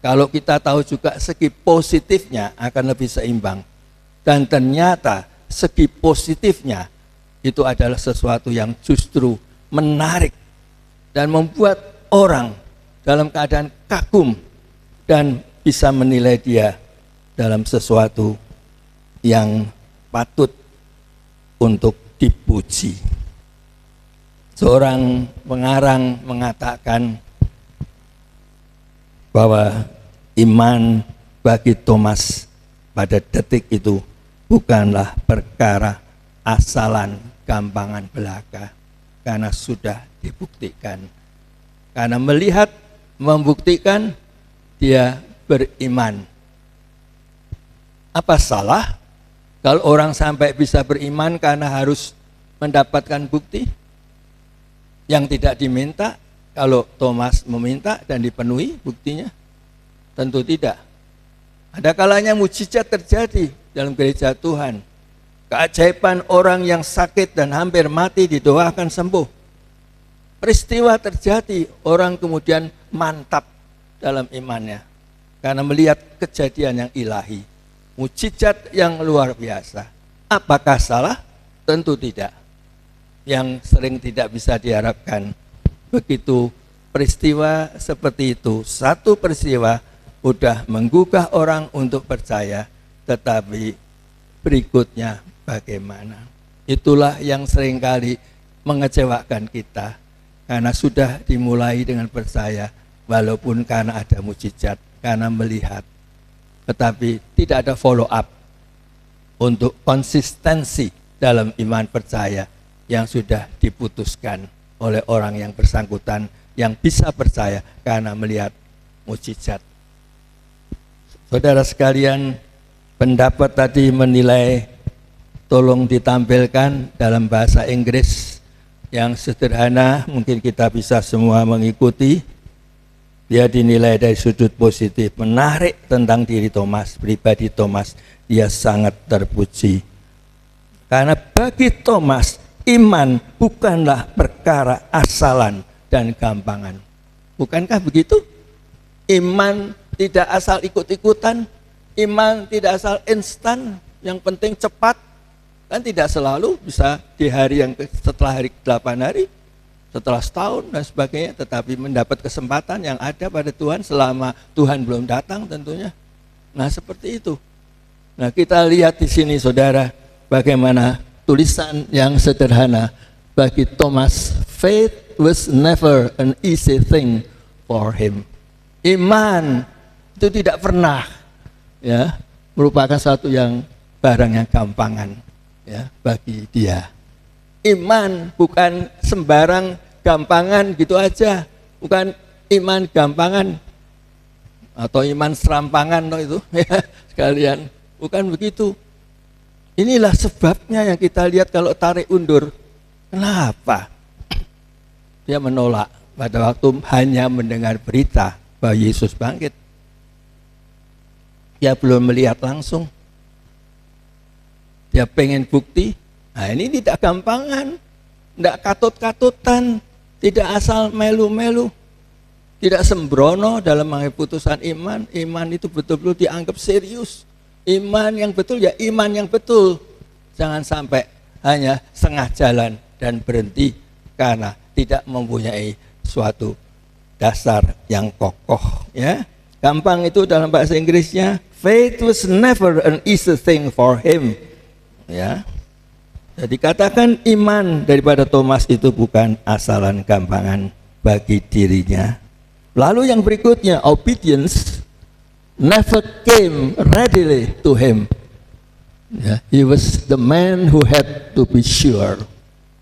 Kalau kita tahu juga segi positifnya akan lebih seimbang. Dan ternyata segi positifnya itu adalah sesuatu yang justru menarik dan membuat orang dalam keadaan kagum dan bisa menilai dia dalam sesuatu yang patut untuk dipuji. Seorang pengarang mengatakan bahwa iman bagi Thomas pada detik itu bukanlah perkara asalan gampangan belaka, karena sudah dibuktikan. Karena melihat, membuktikan, dia beriman. Apa salah kalau orang sampai bisa beriman karena harus mendapatkan bukti yang tidak diminta? Kalau Thomas meminta dan dipenuhi buktinya? Tentu tidak. Ada kalanya mujizat terjadi dalam gereja Tuhan. Keajaiban, orang yang sakit dan hampir mati didoakan sembuh. Peristiwa terjadi, orang kemudian mantap dalam imannya karena melihat kejadian yang ilahi, mujizat yang luar biasa. Apakah salah? Tentu tidak. Yang sering tidak bisa diharapkan, begitu peristiwa seperti itu, satu peristiwa sudah menggugah orang untuk percaya, tetapi berikutnya bagaimana? Itulah yang seringkali mengecewakan kita. Karena sudah dimulai dengan percaya, walaupun karena ada mujizat, karena melihat, tetapi tidak ada follow up untuk konsistensi dalam iman percaya yang sudah diputuskan oleh orang yang bersangkutan, yang bisa percaya karena melihat mujizat. Saudara sekalian, pendapat tadi menilai, tolong ditampilkan dalam bahasa Inggris yang sederhana, mungkin kita bisa semua mengikuti. Dia dinilai dari sudut positif, menarik tentang diri Thomas, pribadi Thomas. Dia sangat terpuji. Karena bagi Thomas, iman bukanlah perkara asalan dan gampangan. Bukankah begitu? Iman tidak asal ikut-ikutan, iman tidak asal instan, yang penting cepat. Kan tidak selalu bisa di hari yang setelah hari 8 hari, setelah setahun dan sebagainya, tetapi mendapat kesempatan yang ada pada Tuhan selama Tuhan belum datang tentunya. Nah seperti itu. Nah kita lihat di sini saudara, bagaimana tulisan yang sederhana bagi Thomas, faith was never an easy thing for him. Iman itu tidak pernah ya merupakan satu yang barang yang gampangan ya bagi dia. Iman bukan sembarang gampangan gitu aja, bukan iman gampangan atau iman serampangan itu ya sekalian, bukan begitu. Inilah sebabnya yang kita lihat kalau tarik undur. Kenapa dia menolak pada waktu hanya mendengar berita bahwa Yesus bangkit? Dia belum melihat langsung. Dia pengen bukti. Nah ini tidak gampangan, tidak katut-katutan, tidak asal melu-melu, tidak sembrono dalam mengambil putusan iman. Iman itu betul-betul dianggap serius. Iman yang betul ya iman yang betul. Jangan sampai hanya setengah jalan dan berhenti karena tidak mempunyai suatu dasar yang kokoh. Ya, gampang itu dalam bahasa Inggrisnya. Faith was never an easy thing for him. Ya, jadi katakan iman daripada Thomas itu bukan asalan gampangan bagi dirinya. Lalu yang berikutnya, obedience never came readily to him. Ya, he was the man who had to be sure.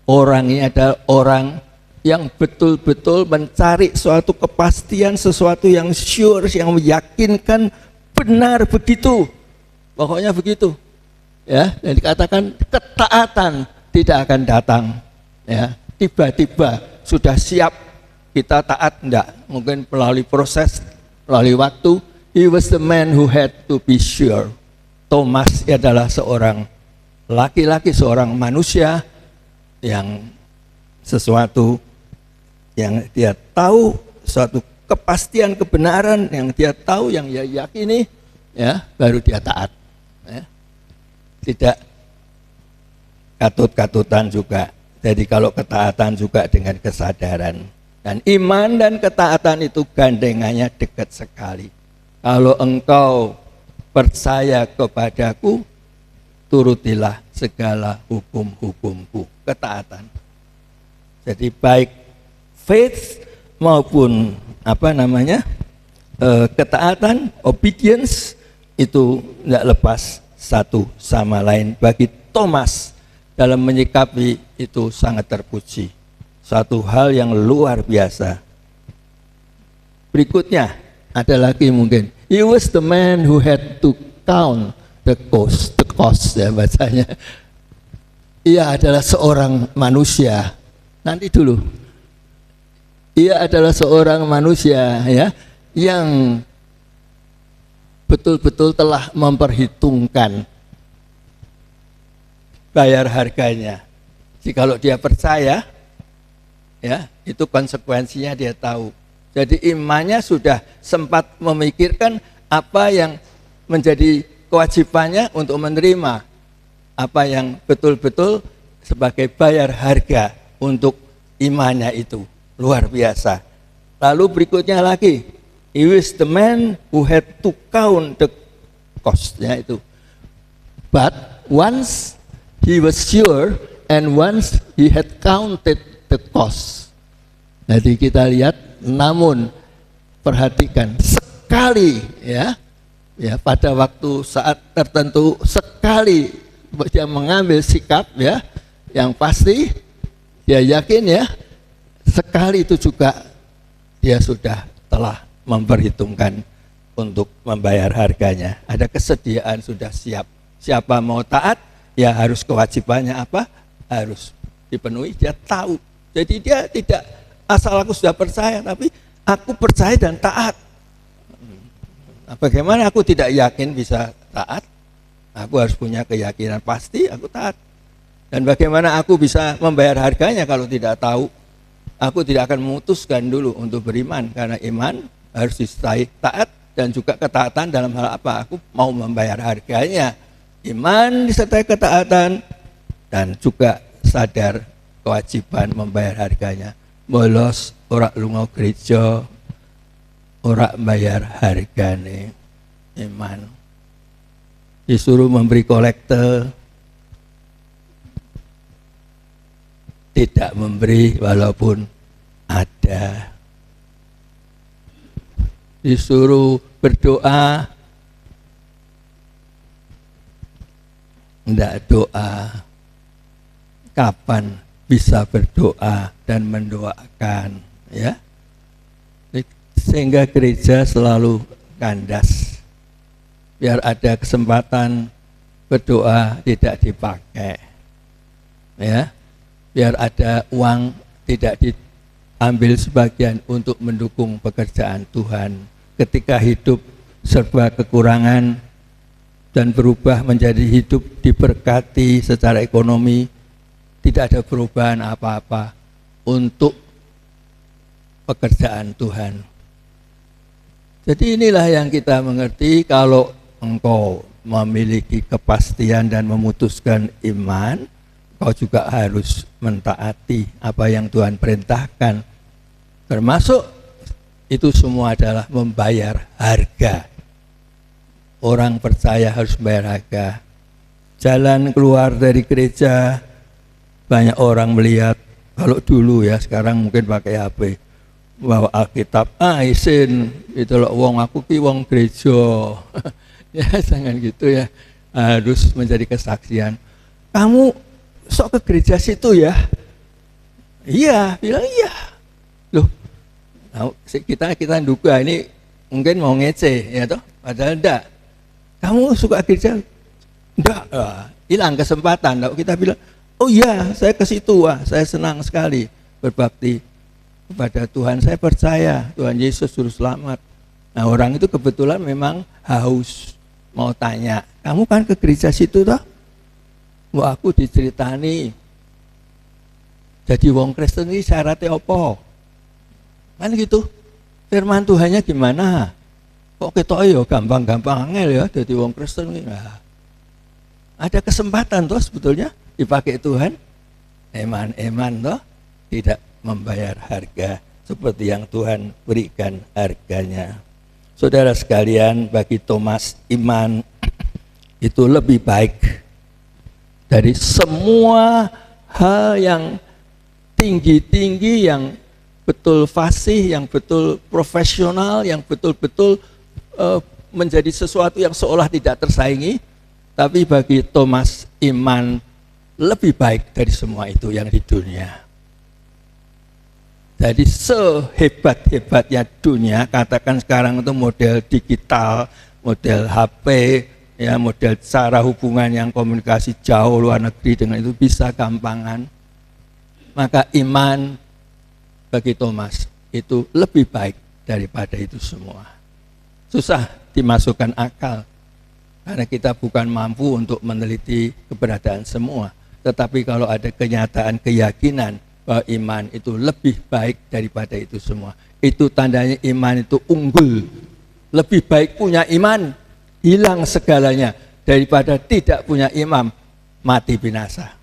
Orang ini adalah orang yang betul-betul mencari suatu kepastian, sesuatu yang sure, yang meyakinkan benar begitu. Pokoknya begitu. Ya, dan dikatakan ketaatan tidak akan datang. Ya, tiba-tiba sudah siap kita taat, enggak, mungkin melalui proses, melalui waktu. He was the man who had to be sure. Thomas adalah seorang laki-laki, seorang manusia yang sesuatu yang dia tahu, suatu kepastian kebenaran yang dia tahu, yang dia yakini, ya, baru dia taat. Ya. Tidak katut-katutan juga. Jadi kalau ketaatan juga dengan kesadaran. Dan iman dan ketaatan itu gandengannya dekat sekali. Kalau engkau percaya kepadaku, turutilah segala hukum-hukumku. Ketaatan. Jadi baik faith maupun ketaatan, obedience itu tidak lepas satu sama lain. Bagi Thomas dalam menyikapi itu sangat terpuji. Satu hal yang luar biasa. Berikutnya ada lagi mungkin. He was the man who had to count the cost ya bacanya. Ia adalah seorang manusia. Nanti dulu. Ia adalah seorang manusia ya yang betul-betul telah memperhitungkan bayar harganya. Jikalau dia percaya, ya, itu konsekuensinya dia tahu. Jadi imannya sudah sempat memikirkan apa yang menjadi kewajibannya untuk menerima, apa yang betul-betul sebagai bayar harga untuk imannya itu. Luar biasa. Lalu berikutnya lagi, he was the man who had to count the cost-nya itu. But once he was sure and once he had counted the cost. Jadi kita lihat, namun perhatikan sekali ya pada waktu saat tertentu sekali dia mengambil sikap ya yang pasti dia yakin ya sekali itu juga dia sudah telah memperhitungkan untuk membayar harganya. Ada kesediaan, sudah siap. Siapa mau taat ya harus kewajibannya apa? Harus dipenuhi, dia tahu. Jadi dia tidak asal aku sudah percaya, tapi aku percaya dan taat. Nah, bagaimana aku tidak yakin bisa taat? Aku harus punya keyakinan pasti aku taat. Dan bagaimana aku bisa membayar harganya kalau tidak tahu? Aku tidak akan memutuskan dulu untuk beriman, karena iman harus disertai taat dan juga ketaatan dalam hal apa? Aku mau membayar harganya. Iman disertai ketaatan dan juga sadar kewajiban membayar harganya. Bolos ora lunga gereja, ora bayar hargane iman. Disuruh memberi kolekte, tidak memberi walaupun ada. Disuruh berdoa, tidak doa. Kapan bisa berdoa dan mendoakan, ya? Sehingga gereja selalu kandas. Biar ada kesempatan berdoa tidak dipakai, ya. Biar ada uang tidak diambil sebagian untuk mendukung pekerjaan Tuhan. Ketika hidup serba kekurangan dan berubah menjadi hidup diberkati secara ekonomi, tidak ada perubahan apa-apa untuk pekerjaan Tuhan. Jadi inilah yang kita mengerti, kalau engkau memiliki kepastian dan memutuskan iman, kau juga harus mentaati apa yang Tuhan perintahkan. Termasuk itu semua adalah membayar harga. Orang percaya harus membayar harga. Jalan keluar dari gereja, banyak orang melihat, kalau dulu ya, sekarang mungkin pakai HP. bawa Alkitab, isin itu loh, wong aku ki wong gereja. Ya jangan gitu ya, harus menjadi kesaksian. Kamu sok ke gereja situ ya? Iya, bilang iya. Loh, kita duga ini mungkin mau ngece ya toh, padahal enggak. Kamu suka gereja? Enggak, hilang kesempatan. Lalu kita bilang, oh iya, saya ke situ, saya senang sekali berbakti kepada Tuhan. Saya percaya Tuhan Yesus juru selamat. Nah, orang itu kebetulan memang haus, mau tanya, kamu kan ke gereja situ toh? Wah, aku diceritani jadi wong Kristen ini syaratnya apa? Kan gitu. Firman Tuhannya gimana? Kok kita ya gampang-gampang angel ya jadi wong Kristen ini. Nah, ada kesempatan toh sebetulnya dipakai Tuhan. Eman toh tidak membayar harga seperti yang Tuhan berikan harganya. Saudara sekalian, bagi Thomas iman itu lebih baik dari semua hal yang tinggi-tinggi, yang betul fasih, yang betul profesional, yang betul-betul menjadi sesuatu yang seolah tidak tersaingi. Tapi bagi Thomas iman lebih baik dari semua itu yang di dunia. Jadi sehebat-hebatnya dunia, katakan sekarang itu model digital, model HP, ya model cara hubungan yang komunikasi jauh luar negeri dengan itu bisa gampangan. Maka iman bagi Thomas itu lebih baik daripada itu semua. Susah dimasukkan akal, karena kita bukan mampu untuk meneliti keberadaan semua. Tetapi kalau ada kenyataan keyakinan bahwa iman itu lebih baik daripada itu semua, itu tandanya iman itu unggul. Lebih baik punya iman, hilang segalanya, daripada tidak punya imam, mati binasa.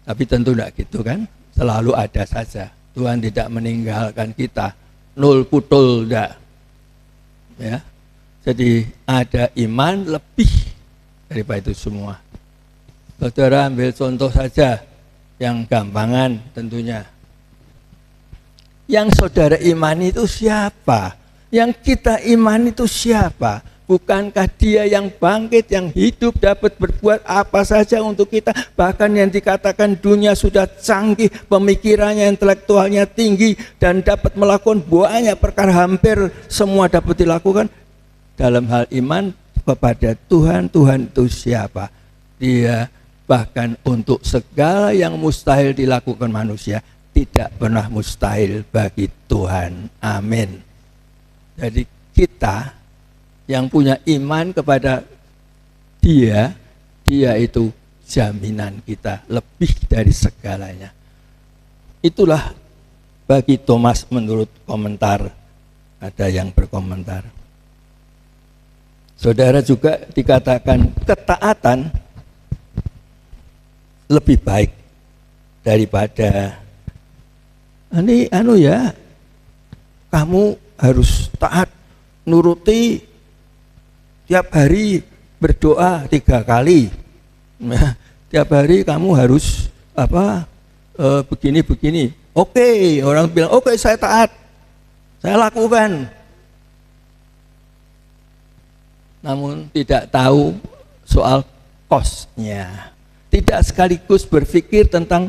Tapi tentu tidak gitu kan, selalu ada saja. Tuhan tidak meninggalkan kita, nol putul tidak. Ya, jadi ada iman lebih daripada itu semua. Saudara ambil contoh saja yang gampangan tentunya. Yang saudara imani itu siapa? Yang kita imani itu siapa? Bukankah dia yang bangkit, yang hidup, dapat berbuat apa saja untuk kita? Bahkan yang dikatakan dunia sudah canggih, pemikirannya, intelektualnya tinggi, dan dapat melakukan banyak perkara, hampir semua dapat dilakukan. Dalam hal iman kepada Tuhan, Tuhan itu siapa? Dia bahkan untuk segala yang mustahil dilakukan manusia, tidak pernah mustahil bagi Tuhan. Amin. Jadi kita yang punya iman kepada dia itu jaminan kita lebih dari segalanya. Itulah bagi Thomas menurut komentar. Ada yang berkomentar. Saudara juga dikatakan ketaatan lebih baik daripada ini ya, kamu harus taat, nuruti, tiap hari berdoa 3 kali, tiap hari kamu harus begini. Oke, orang bilang oke, saya taat, saya lakukan, namun tidak tahu soal kosnya. Tidak sekaligus berpikir tentang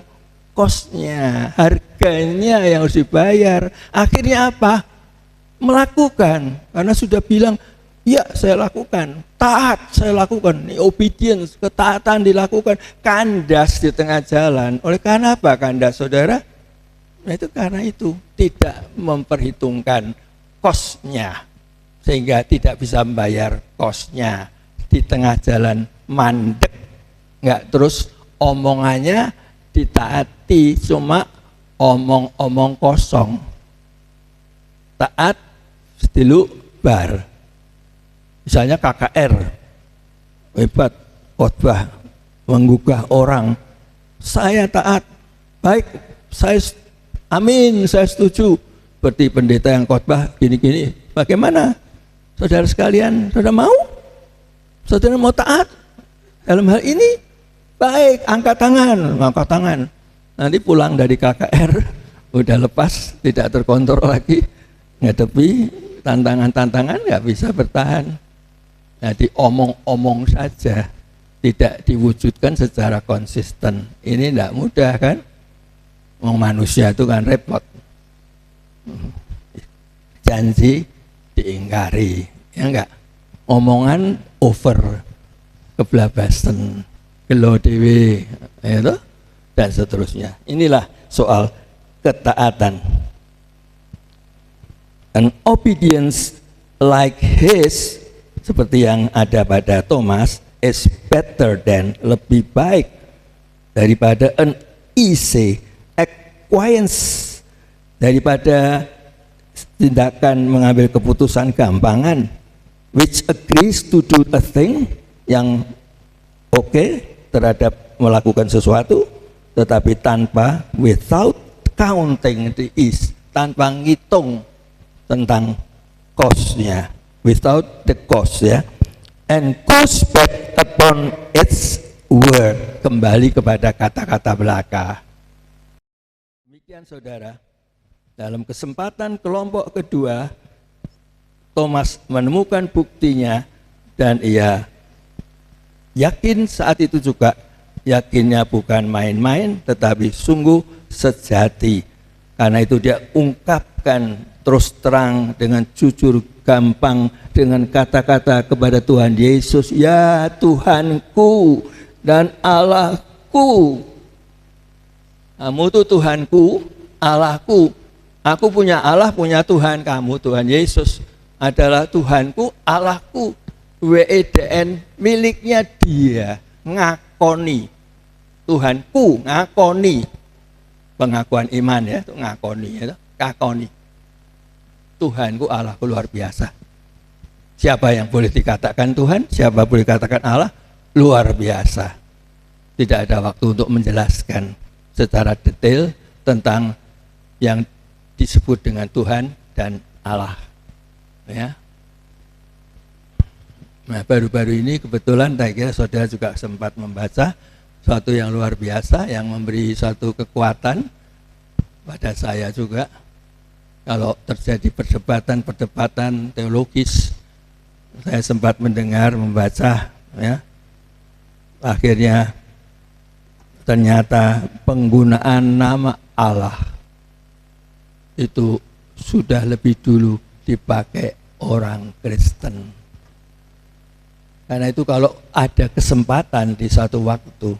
kosnya, harganya yang harus dibayar. Akhirnya apa? Melakukan, karena sudah bilang, ya saya lakukan, taat saya lakukan, ini obedience, ketaatan dilakukan, kandas di tengah jalan. Oleh karena apa kandas, saudara? Nah, itu karena itu tidak memperhitungkan kosnya, sehingga tidak bisa membayar kosnya. Di tengah jalan mandek, nggak terus omongannya ditaati, cuma omong-omong kosong. Taat setilu bar. Misalnya KKR, hebat, khotbah, menggugah orang. Saya taat, baik, saya amin, saya setuju. Seperti pendeta yang khotbah gini-gini. Bagaimana? Saudara sekalian, saudara mau? Saudara mau taat dalam hal ini? Baik, angkat tangan. Nanti pulang dari KKR, udah lepas, tidak terkontrol lagi, ngadepi tantangan-tantangan nggak bisa bertahan. Jadi omong-omong saja, tidak diwujudkan secara konsisten. Ini tidak mudah kan? Manusia itu kan repot. Janji diingkari, ya enggak? Omongan over, keblabasan, gelo dewe, itu dan seterusnya. Inilah soal ketaatan. An obedience like his, seperti yang ada pada Thomas, is better than, lebih baik daripada an easy acquiescence, daripada tindakan mengambil keputusan gampangan, which agrees to do a thing, yang oke terhadap melakukan sesuatu, tetapi tanpa, without counting the is, tanpa ngitung tentang cost-nya, without the cost, ya, and goes back upon its word, kembali kepada kata-kata belaka. Demikian saudara, dalam kesempatan kelompok kedua, Thomas menemukan buktinya dan ia yakin saat itu juga, yakinnya bukan main-main tetapi sungguh sejati. Karena itu dia ungkapkan terus terang dengan jujur, gampang, dengan kata-kata kepada Tuhan Yesus, ya Tuhanku dan Allahku. Kamu itu Tuhanku, Allahku. Aku punya Allah, punya Tuhan. Kamu Tuhan Yesus adalah Tuhanku, Allahku. WEDN miliknya dia, ngakoni. Tuhanku, ngakoni. Pengakuan iman ya, itu ngakoni, ya, ngakoni. Tuhanku, Allahku, luar biasa. Siapa yang boleh dikatakan Tuhan, siapa boleh dikatakan Allah, luar biasa. Tidak ada waktu untuk menjelaskan secara detail tentang yang disebut dengan Tuhan dan Allah, ya. Nah, baru-baru ini kebetulan saya kira saudara juga sempat membaca suatu yang luar biasa yang memberi suatu kekuatan pada saya juga. Kalau terjadi perdebatan teologis, saya sempat mendengar, membaca, ya. Akhirnya ternyata penggunaan nama Allah itu sudah lebih dulu dipakai orang Kristen. Karena itu kalau ada kesempatan di satu waktu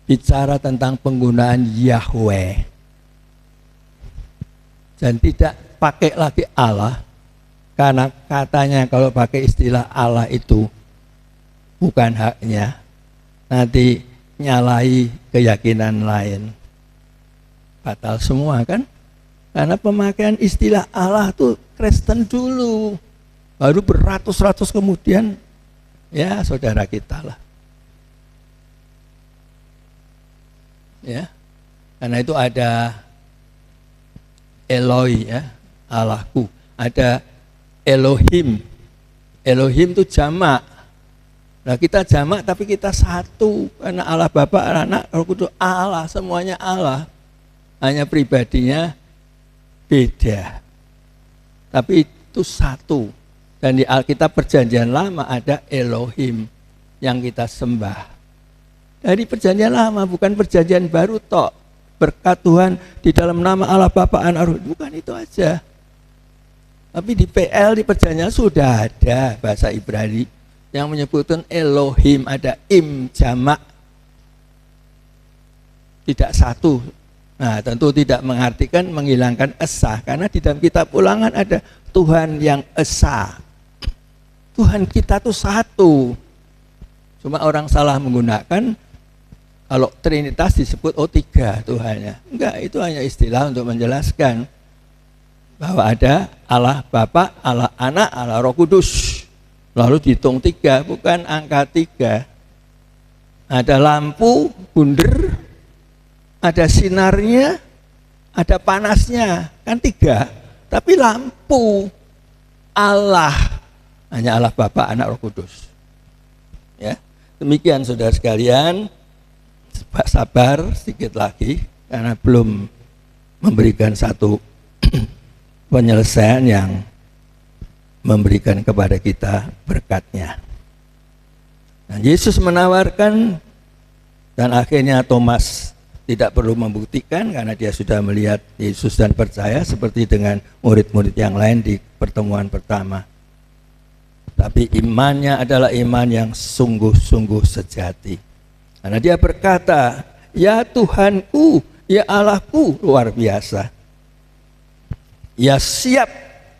bicara tentang penggunaan Yahweh dan tidak pakai lagi Allah, karena katanya kalau pakai istilah Allah itu bukan haknya, nanti nyalahi keyakinan lain, batal semua kan? Karena pemakaian istilah Allah itu Kristen dulu, baru beratus-ratus kemudian ya saudara kita lah, ya. Karena itu ada Eloi, ya, Allahku, ada Elohim. Elohim itu jamak. Nah, kita jamak tapi kita satu, karena Allah Bapa, Anak, Roh Kudus, Allah, semuanya Allah. Hanya pribadinya beda. Tapi itu satu. Dan di Alkitab Perjanjian Lama ada Elohim yang kita sembah. Dari Perjanjian Lama, bukan Perjanjian Baru tok. Berkat Tuhan di dalam nama Allah Bapa, Anak, Roh, bukan itu aja. Tapi di PL, di Perjanjian sudah ada bahasa Ibrani yang menyebutkan Elohim, ada im jamak, tidak satu. Nah, tentu tidak mengartikan menghilangkan esa, karena di dalam kitab Ulangan ada Tuhan yang esa. Tuhan kita tuh satu. Cuma orang salah menggunakan, kalau Trinitas disebut tiga Tuhannya. Enggak, itu hanya istilah untuk menjelaskan bahwa ada Allah Bapa, Allah Anak, Allah Roh Kudus. Lalu dihitung tiga, bukan angka tiga. Ada lampu, bunder, ada sinarnya, ada panasnya, kan tiga. Tapi lampu, Allah, hanya Allah Bapa, Anak, Roh Kudus. Ya, demikian saudara sekalian. Sabar sedikit lagi, karena belum memberikan satu penyelesaian yang memberikan kepada kita berkatnya. Nah, Yesus menawarkan, dan akhirnya Thomas tidak perlu membuktikan karena dia sudah melihat Yesus dan percaya seperti dengan murid-murid yang lain di pertemuan pertama. Tapi imannya adalah iman yang sungguh-sungguh sejati. Karena dia berkata, ya Tuhanku, ya Allahku, luar biasa. Ya siap,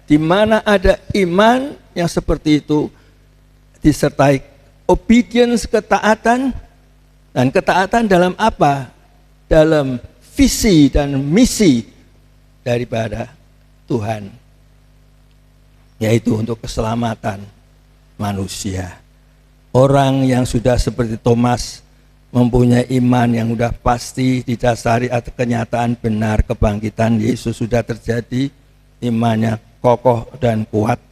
di mana ada iman yang seperti itu disertai obedience, ketaatan. Dan ketaatan dalam apa? Dalam visi dan misi daripada Tuhan, yaitu untuk keselamatan manusia. Orang yang sudah seperti Thomas mempunyai iman yang sudah pasti didasari atas kenyataan benar kebangkitan Yesus sudah terjadi, imannya kokoh dan kuat,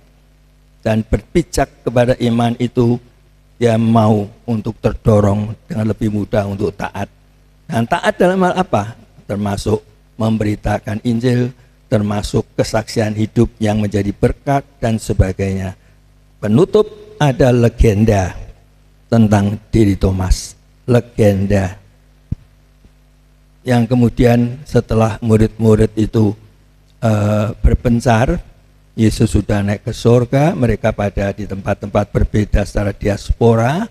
dan berpijak kepada iman itu, dia mau untuk terdorong dengan lebih mudah untuk taat. Dan taat dalam hal apa? Termasuk memberitakan Injil, termasuk kesaksian hidup yang menjadi berkat dan sebagainya. Penutup ada legenda tentang diri Thomas, legenda yang kemudian setelah murid-murid itu berpencar, Yesus sudah naik ke surga, mereka pada di tempat-tempat berbeda secara diaspora,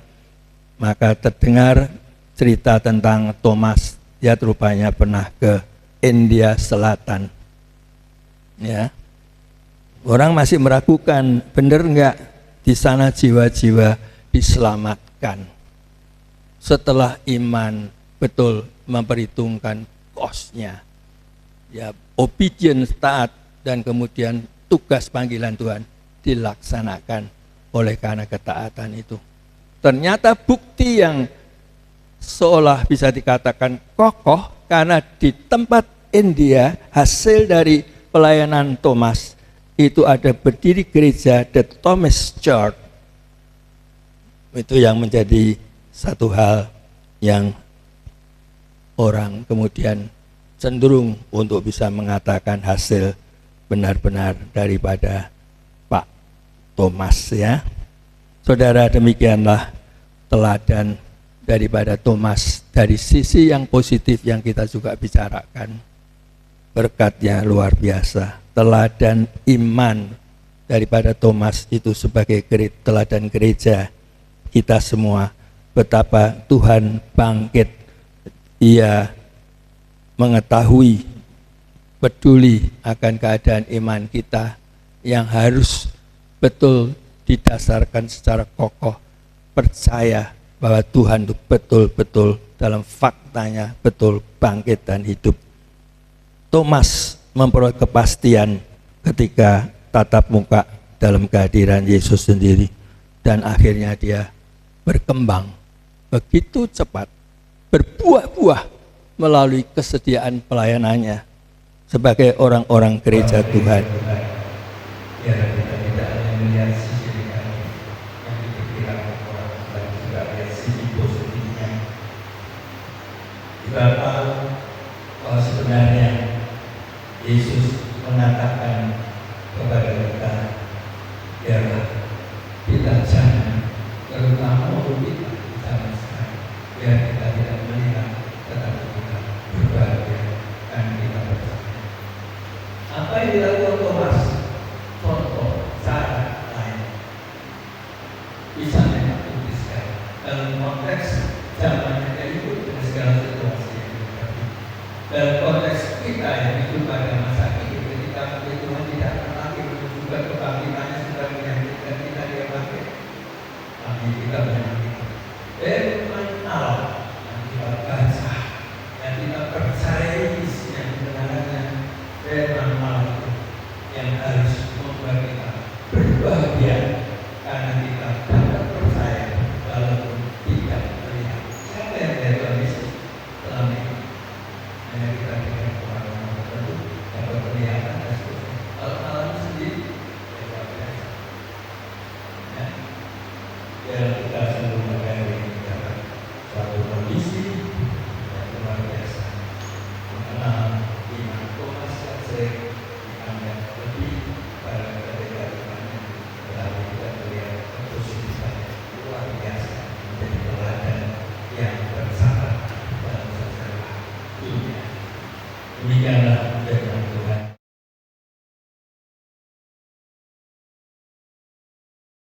maka terdengar cerita tentang Thomas. Dia rupanya pernah ke India Selatan. Ya, orang masih meragukan, benar enggak di sana jiwa-jiwa diselamatkan setelah iman betul memperhitungkan kosnya, ya, obedience, taat, dan kemudian tugas panggilan Tuhan dilaksanakan oleh karena ketaatan itu. Ternyata bukti yang seolah bisa dikatakan kokoh karena di tempat India hasil dari pelayanan Thomas itu ada berdiri gereja The Thomas Church. Itu yang menjadi satu hal yang orang kemudian cenderung untuk bisa mengatakan hasil benar-benar daripada Pak Thomas, ya. Saudara, demikianlah teladan daripada Thomas dari sisi yang positif yang kita juga bicarakan. Berkatnya luar biasa. Teladan iman daripada Thomas itu sebagai teladan gereja kita semua, betapa Tuhan bangkit. Ia mengetahui, peduli akan keadaan iman kita yang harus betul didasarkan secara kokoh, percaya bahwa Tuhan itu betul-betul dalam faktanya betul bangkit dan hidup. Thomas memperoleh kepastian ketika tatap muka dalam kehadiran Yesus sendiri, dan akhirnya dia berkembang begitu cepat, berbuah-buah melalui kesediaan pelayanannya sebagai orang-orang gereja Tuhan. Ya, kita tidak hanya melihat sisi negatif yang diperkirakan orang, tetapi juga melihat sisi positifnya. Kita tahu bahwa sebenarnya Yesus mengatakan kepada kita, biarlah kita jangan, terutama untuk kita sama sekali, biar kita tidak melihat, tetapi kita berbahagia dan kita percaya. Apa yang dilakukan Thomas? Contoh cara lain bisa mengakutiskan dalam konteks zamannya dia hidup dengan segala situasi yang terjadi. Dalam konteks kita yang hidup pada masa ini, ketika Tuhan tidak akan lagi menunjukkan kebangkitannya sudah menyaksikan kita dia bangkit, tapi kita menyaksikan firman Allah yang kita baca, yang kita percayai yang kebenarannya, firman Allah yang harus membuat kita berbahagia karena kita dapat percaya walaupun tidak Demikian